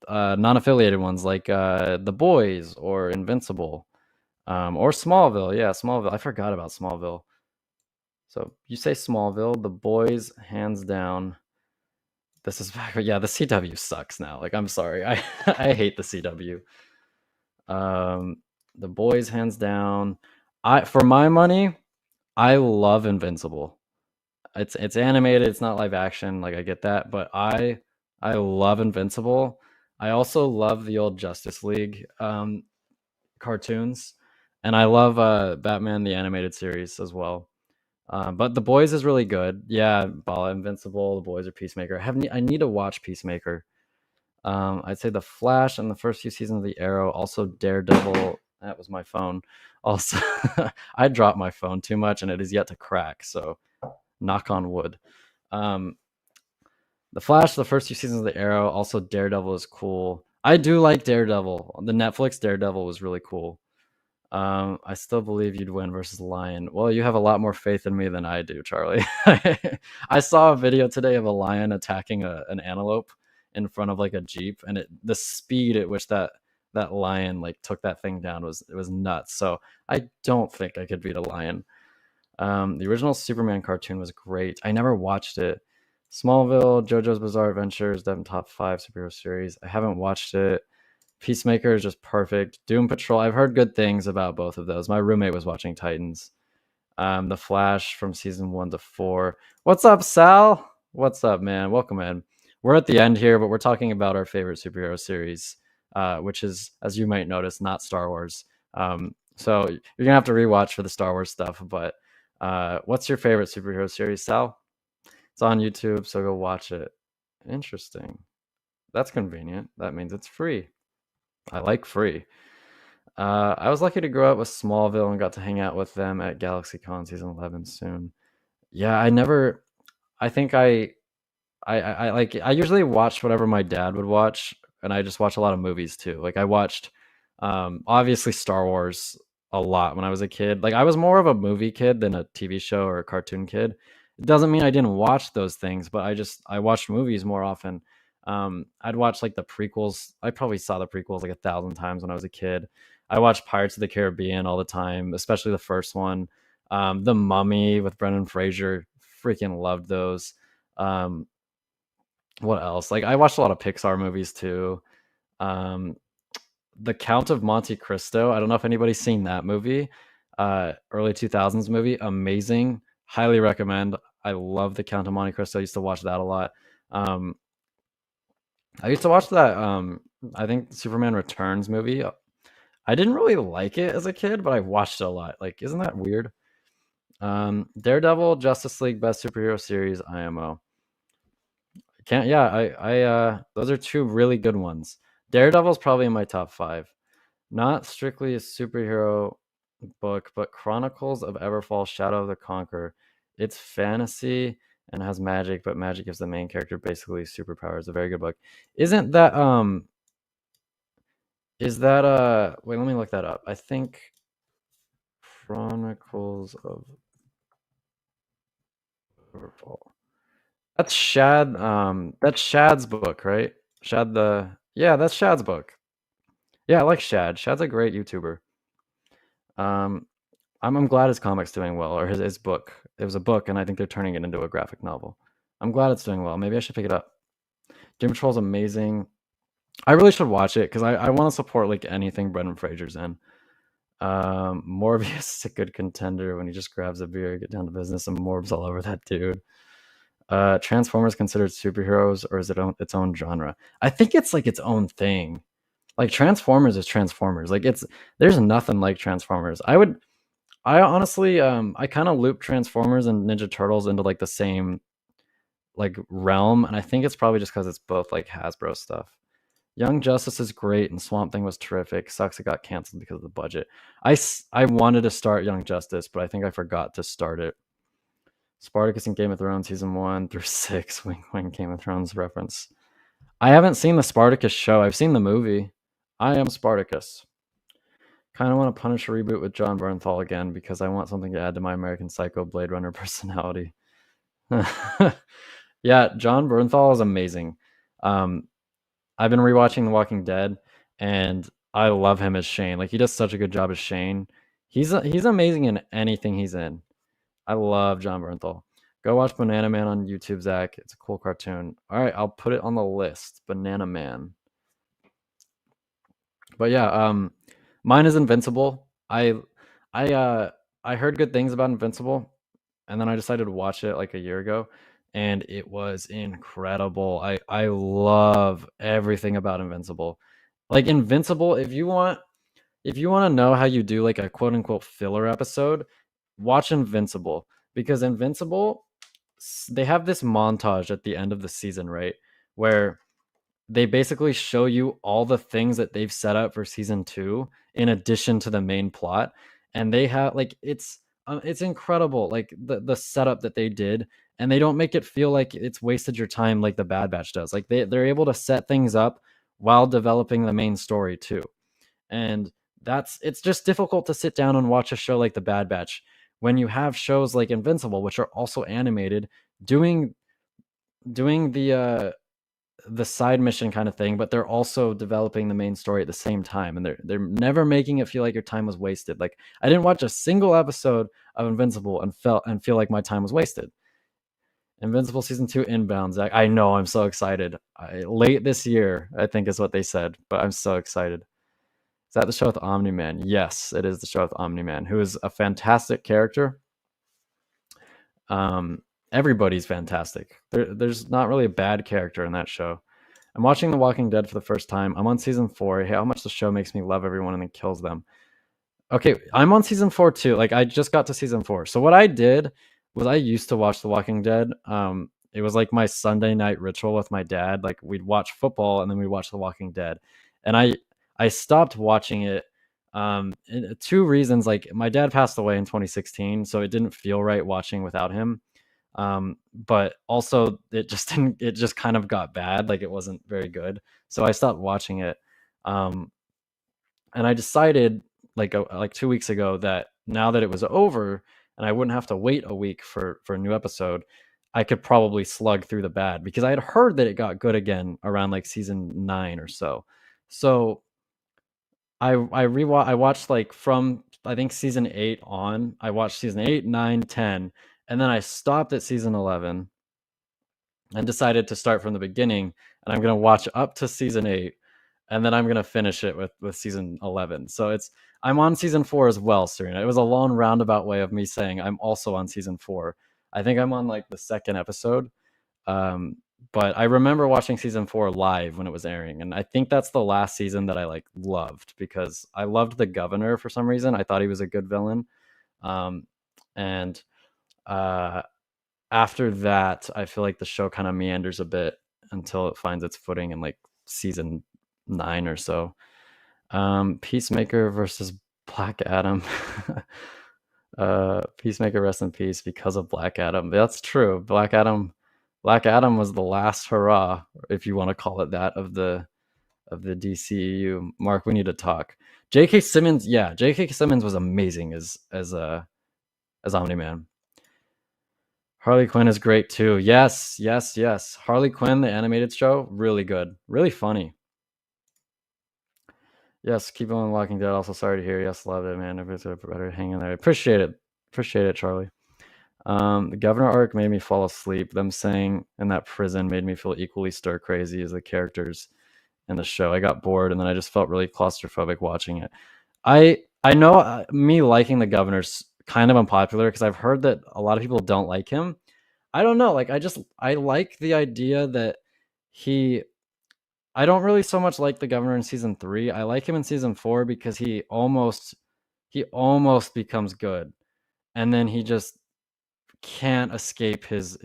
Speaker 1: non-affiliated ones like The Boys or Invincible. Or Smallville. Yeah, Smallville. I forgot about Smallville. So you say Smallville, The Boys, hands down. This is back. Yeah, the CW sucks now. Like, I'm sorry. I I hate the CW. Um, The Boys, hands down. I for my money, I love Invincible. It's animated. It's not live action. Like, I get that, but I love Invincible. I also love the old Justice League cartoons, and I love Batman the animated series as well. But The Boys is really good. Yeah, Bala, Invincible, The Boys, or Peacemaker. I need to watch Peacemaker. I'd say The Flash and the first few seasons of the Arrow. Also Daredevil. That was my phone. Also, I dropped my phone too much, and it is yet to crack. So, knock on wood. Um, the Flash, the first few seasons of the Arrow. Also, Daredevil is cool. I do like Daredevil. The Netflix Daredevil was really cool. I still believe you'd win versus lion. Well, you have a lot more faith in me than I do, Charlie. I saw a video today of a lion attacking an antelope in front of like a jeep, and the speed at which that lion like took that thing down was nuts. So I don't think I could beat a lion. The original Superman cartoon was great. I never watched it. Smallville, JoJo's Bizarre Adventures, definitely top 5 superhero series. I haven't watched it. Peacemaker is just perfect. Doom Patrol, I've heard good things about both of those. My roommate was watching Titans. The Flash from season 1 to 4. What's up, Sal? What's up, man? Welcome in. We're at the end here, but we're talking about our favorite superhero series, which is, as you might notice, not Star Wars. So you're gonna have to rewatch for the Star Wars stuff. But what's your favorite superhero series, Sal? It's on YouTube, so go watch it. Interesting. That's convenient. That means it's free. I like free. I was lucky to grow up with Smallville and got to hang out with them at GalaxyCon season 11 soon. Yeah, I never. I think I like. I usually watched whatever my dad would watch, and I just watch a lot of movies too. Like I watched, obviously Star Wars a lot when I was a kid. Like I was more of a movie kid than a TV show or a cartoon kid. It doesn't mean I didn't watch those things, but I watched movies more often. I'd watch like the prequels. I probably saw the prequels like 1,000 times when I was a kid. I watched Pirates of the Caribbean all the time, especially the first one. The Mummy with Brendan Fraser, freaking loved those. Um, what else? Like I watched a lot of Pixar movies too. Um, The Count of Monte Cristo. I don't know if anybody's seen that movie. Early 2000s movie, amazing. Highly recommend. I love The Count of Monte Cristo. I used to watch that a lot. Um, I used to watch that. I think Superman Returns movie. I didn't really like it as a kid, but I watched it a lot. Like, isn't that weird? Daredevil, Justice League, best superhero series, IMO. Can't yeah, I those are two really good ones. Daredevil's probably in my top 5. Not strictly a superhero book, but Chronicles of Everfall Shadow of the Conqueror. It's fantasy and has magic, but magic gives the main character basically superpowers. A very good book. Isn't that is that wait, let me look that up. I think Chronicles of Everfall. That's Shad's book, right? Yeah, that's Shad's book. Yeah, I like Shad. Shad's a great YouTuber. Um, I'm glad his comic's doing well, or his book. It was a book, and I think they're turning it into a graphic novel. I'm glad it's doing well. Maybe I should pick it up. Doom Patrol's amazing. I really should watch it because I want to support like anything Brendan Fraser's in. Morbius is a good contender when he just grabs a beer, get down to business, and Morb's all over that dude. Transformers considered superheroes, or is it its own genre? I think it's like its own thing. Like Transformers is Transformers. Like there's nothing like Transformers. I honestly I kind of loop Transformers and Ninja Turtles into like the same like realm, and I think it's probably just because it's both like Hasbro stuff. Young Justice is great, and Swamp Thing was terrific. Sucks it got canceled because of the budget. I wanted to start Young Justice, but I think I forgot to start it. Spartacus and Game of Thrones season 1 through 6. Wing wing Game of Thrones reference. I haven't seen the Spartacus show. I've seen the movie. I am Spartacus. Kind of want to punish a reboot with John Bernthal again because I want something to add to my American Psycho Blade Runner personality. Yeah, John Bernthal is amazing. I've been rewatching The Walking Dead, and I love him as Shane. Like he does such a good job as Shane. He's amazing in anything he's in. I love John Bernthal. Go watch Banana Man on YouTube, Zach. It's a cool cartoon. All right, I'll put it on the list. Banana Man. But yeah, mine is Invincible. I I heard good things about Invincible, and then I decided to watch it like a year ago, and it was incredible. I love everything about Invincible. Like Invincible, if you want to know how you do like a quote unquote filler episode, watch Invincible because Invincible they have this montage at the end of the season, right? Where they basically show you all the things that they've set up for season 2 in addition to the main plot, and they have like it's incredible like the setup that they did, and they don't make it feel like it's wasted your time like the Bad Batch does. Like they're able to set things up while developing the main story too. And it's just difficult to sit down and watch a show like the Bad Batch when you have shows like Invincible, which are also animated, doing the side mission kind of thing, but they're also developing the main story at the same time, and they're never making it feel like your time was wasted. Like I didn't watch a single episode of Invincible and feel like my time was wasted. Invincible season 2 inbound, Zach. I know, I'm so excited. Late this year, I think is what they said, but I'm so excited. Is that the show with Omni-Man? Yes, it is the show with Omni-Man, who is a fantastic character. Everybody's fantastic. There's not really a bad character in that show. I'm watching The Walking Dead for the first time. I'm on season 4. How much the show makes me love everyone and then kills them. Okay, I'm on season 4 too. Like I just got to season 4. So what I did was I used to watch The Walking Dead. It was like my Sunday night ritual with my dad. Like we'd watch football and then we'd watch The Walking Dead. And I stopped watching it. Two reasons. Like my dad passed away in 2016, so it didn't feel right watching without him. But also it just kind of got bad. Like it wasn't very good. So I stopped watching it. And I decided like 2 weeks ago that now that it was over and I wouldn't have to wait a week for a new episode, I could probably slug through the bad because I had heard that it got good again around like season 9 or so. So I watched like from I think season 8 on. I watched season 8, 9, 10, and then I stopped at season 11 and decided to start from the beginning, and I'm going to watch up to season 8, and then I'm going to finish it with season 11. So I'm on season 4 as well, Serena. It was a long roundabout way of me saying I'm also on season 4. I think I'm on like the second episode. But I remember watching season 4 live when it was airing, and I think that's the last season that I like loved because I loved the governor for some reason. I thought he was a good villain. And after that, I feel like the show kind of meanders a bit until it finds its footing in like season 9 or so. Peacemaker versus Black Adam. Peacemaker rest in peace because of Black Adam. That's true. Black Adam was the last hurrah, if you want to call it that, of the DCEU. Mark, we need to talk. J.K. Simmons, yeah, J.K. Simmons was amazing as Omni-Man. Harley Quinn is great too. Yes. Harley Quinn, the animated show, really good, really funny. Yes, keep on Walking Dead. Also, sorry to hear. Yes, love it, man. Everybody's better hanging there. Appreciate it, Charlie. The governor arc made me fall asleep. Them saying in that prison made me feel equally stir crazy as the characters in the show. I got bored, and then I just felt really claustrophobic watching it. I know me liking the governor's kind of unpopular because I've heard that a lot of people don't like him. I don't know. Like I like the idea that I don't really so much like the governor in season 3. I like him in season 4 because he almost becomes good, and then he just can't escape his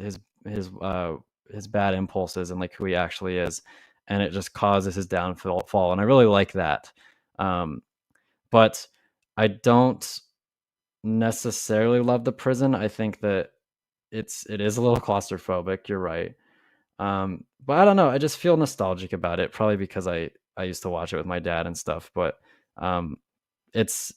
Speaker 1: bad impulses and like who he actually is, and it just causes his downfall. And I really like that. But I don't necessarily love the prison. I think that it is a little claustrophobic. You're right. But I don't know. I just feel nostalgic about it, probably because I used to watch it with my dad and stuff. But it's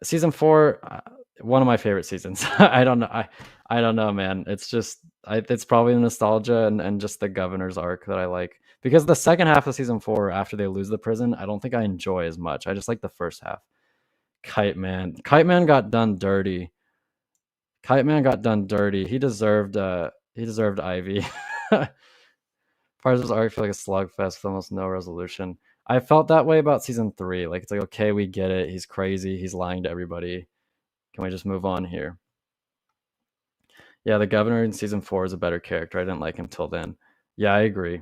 Speaker 1: season 4, one of my favorite seasons. I don't know. I don't know, man. It's just it's probably the nostalgia and just the governor's arc that I like. Because the second half of season 4, after they lose the prison, I don't think I enjoy as much. I just like the first half. Kite Man. Kite Man got done dirty. Kite Man got done dirty. He deserved Ivy. Parts of his arc feel like a slugfest with almost no resolution. I felt that way about season 3. Like it's like, okay, we get it. He's crazy. He's lying to everybody. Can we just move on here? Yeah, the governor in season 4 is a better character. I didn't like him till then. Yeah, I agree.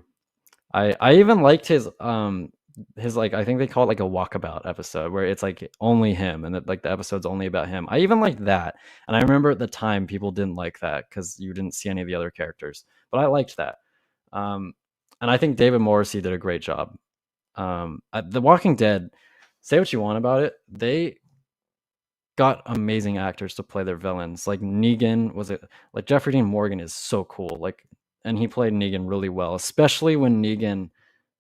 Speaker 1: I even liked his like, I think they call it like a walkabout episode where it's like only him and like the episode's only about him. I even liked that. And I remember at the time people didn't like that because you didn't see any of the other characters. But I liked that. Um, and I think David Morrissey did a great job. The Walking Dead, say what you want about it, they got amazing actors to play their villains. Like Negan was it like Jeffrey Dean Morgan is so cool. Like, and he played Negan really well, especially when Negan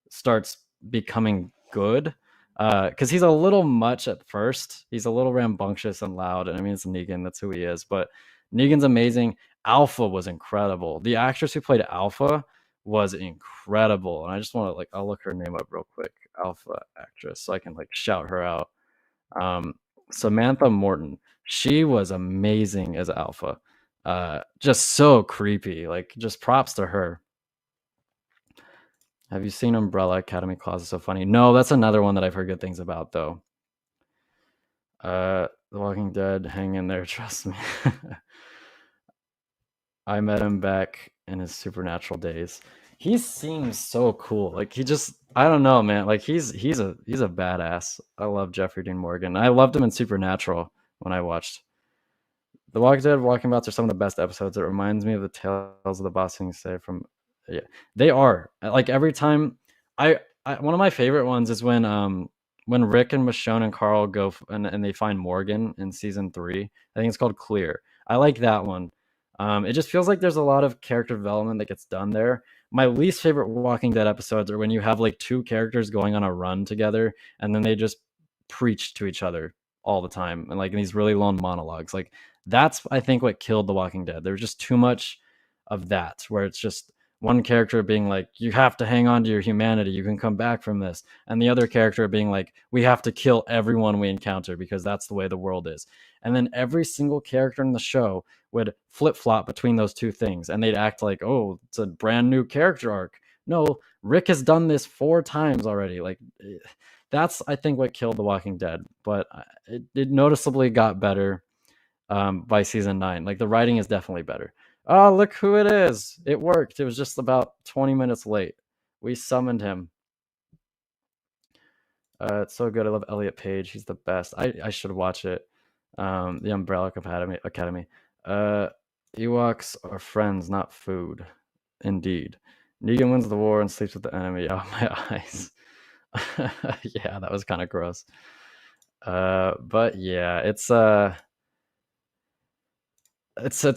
Speaker 1: starts becoming good. Because he's a little much at first. He's a little rambunctious and loud. And I mean, it's Negan, that's who he is. But Negan's amazing. Alpha was incredible. The actress who played Alpha was incredible. And I just want to like, I'll look her name up real quick. Alpha actress, so I can like shout her out. Um, Samantha Morton. She was amazing as Alpha. Just so creepy. Like, just props to her. Have you seen Umbrella Academy Clause? Is so funny. No, that's another one that I've heard good things about, though. The Walking Dead, hang in there, trust me. I met him back in his supernatural days. He seems so cool. Like he just, I don't know, man. Like he's a badass. I love Jeffrey Dean Morgan. I loved him in Supernatural when I watched. The Walking Dead Walking Bouts are some of the best episodes. It reminds me of the Tales of the Bossing Say from, yeah, they are. Like every time, one of my favorite ones is when Rick and Michonne and Carl go and they find Morgan in season 3. I think it's called Clear. I like that one. It just feels like there's a lot of character development that gets done there. My least favorite Walking Dead episodes are when you have like two characters going on a run together and then they just preach to each other all the time and like in these really long monologues. Like that's I think what killed The Walking Dead. There was just too much of that where it's just one character being like, you have to hang on to your humanity, you can come back from this, and the other character being like, we have to kill everyone we encounter because that's the way the world is. And then every single character in the show would flip-flop between those two things and they'd act like, oh, it's a brand new character arc. No, Rick has done this 4 times already. Like that's I think what killed The Walking Dead. But it noticeably got better by season 9. Like the writing is definitely better. Oh, look who it is. It worked. It was just about 20 minutes late. We summoned him. It's so good. I love Elliot Page. He's the best. I should watch it. The Umbrella Academy. Ewoks are friends, not food. Indeed. Negan wins the war and sleeps with the enemy. Oh, my eyes. Yeah, that was kind of gross. But yeah, it's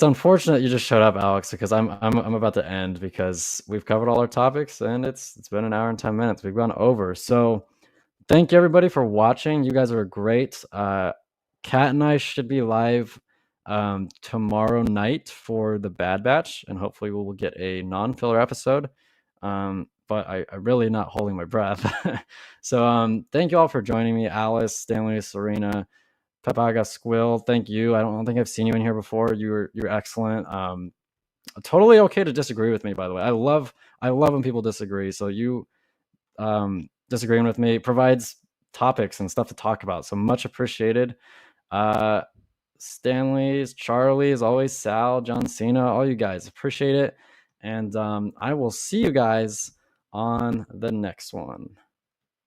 Speaker 1: unfortunate you just showed up, Alex, because I'm about to end because we've covered all our topics and it's been an hour and 10 minutes. We've gone over. So thank you everybody for watching. You guys are great. Kat and I should be live tomorrow night for the Bad Batch, and hopefully we will get a non-filler episode. But I really not holding my breath. So thank you all for joining me, Alice, Stanley, Serena, Papaga Squill, thank you. I don't think I've seen you in here before. You're excellent. Totally okay to disagree with me, by the way. I love when people disagree. So you disagreeing with me provides topics and stuff to talk about. So much appreciated. Stanley's, Charlie's, always Sal, John Cena, all you guys, appreciate it. And I will see you guys on the next one.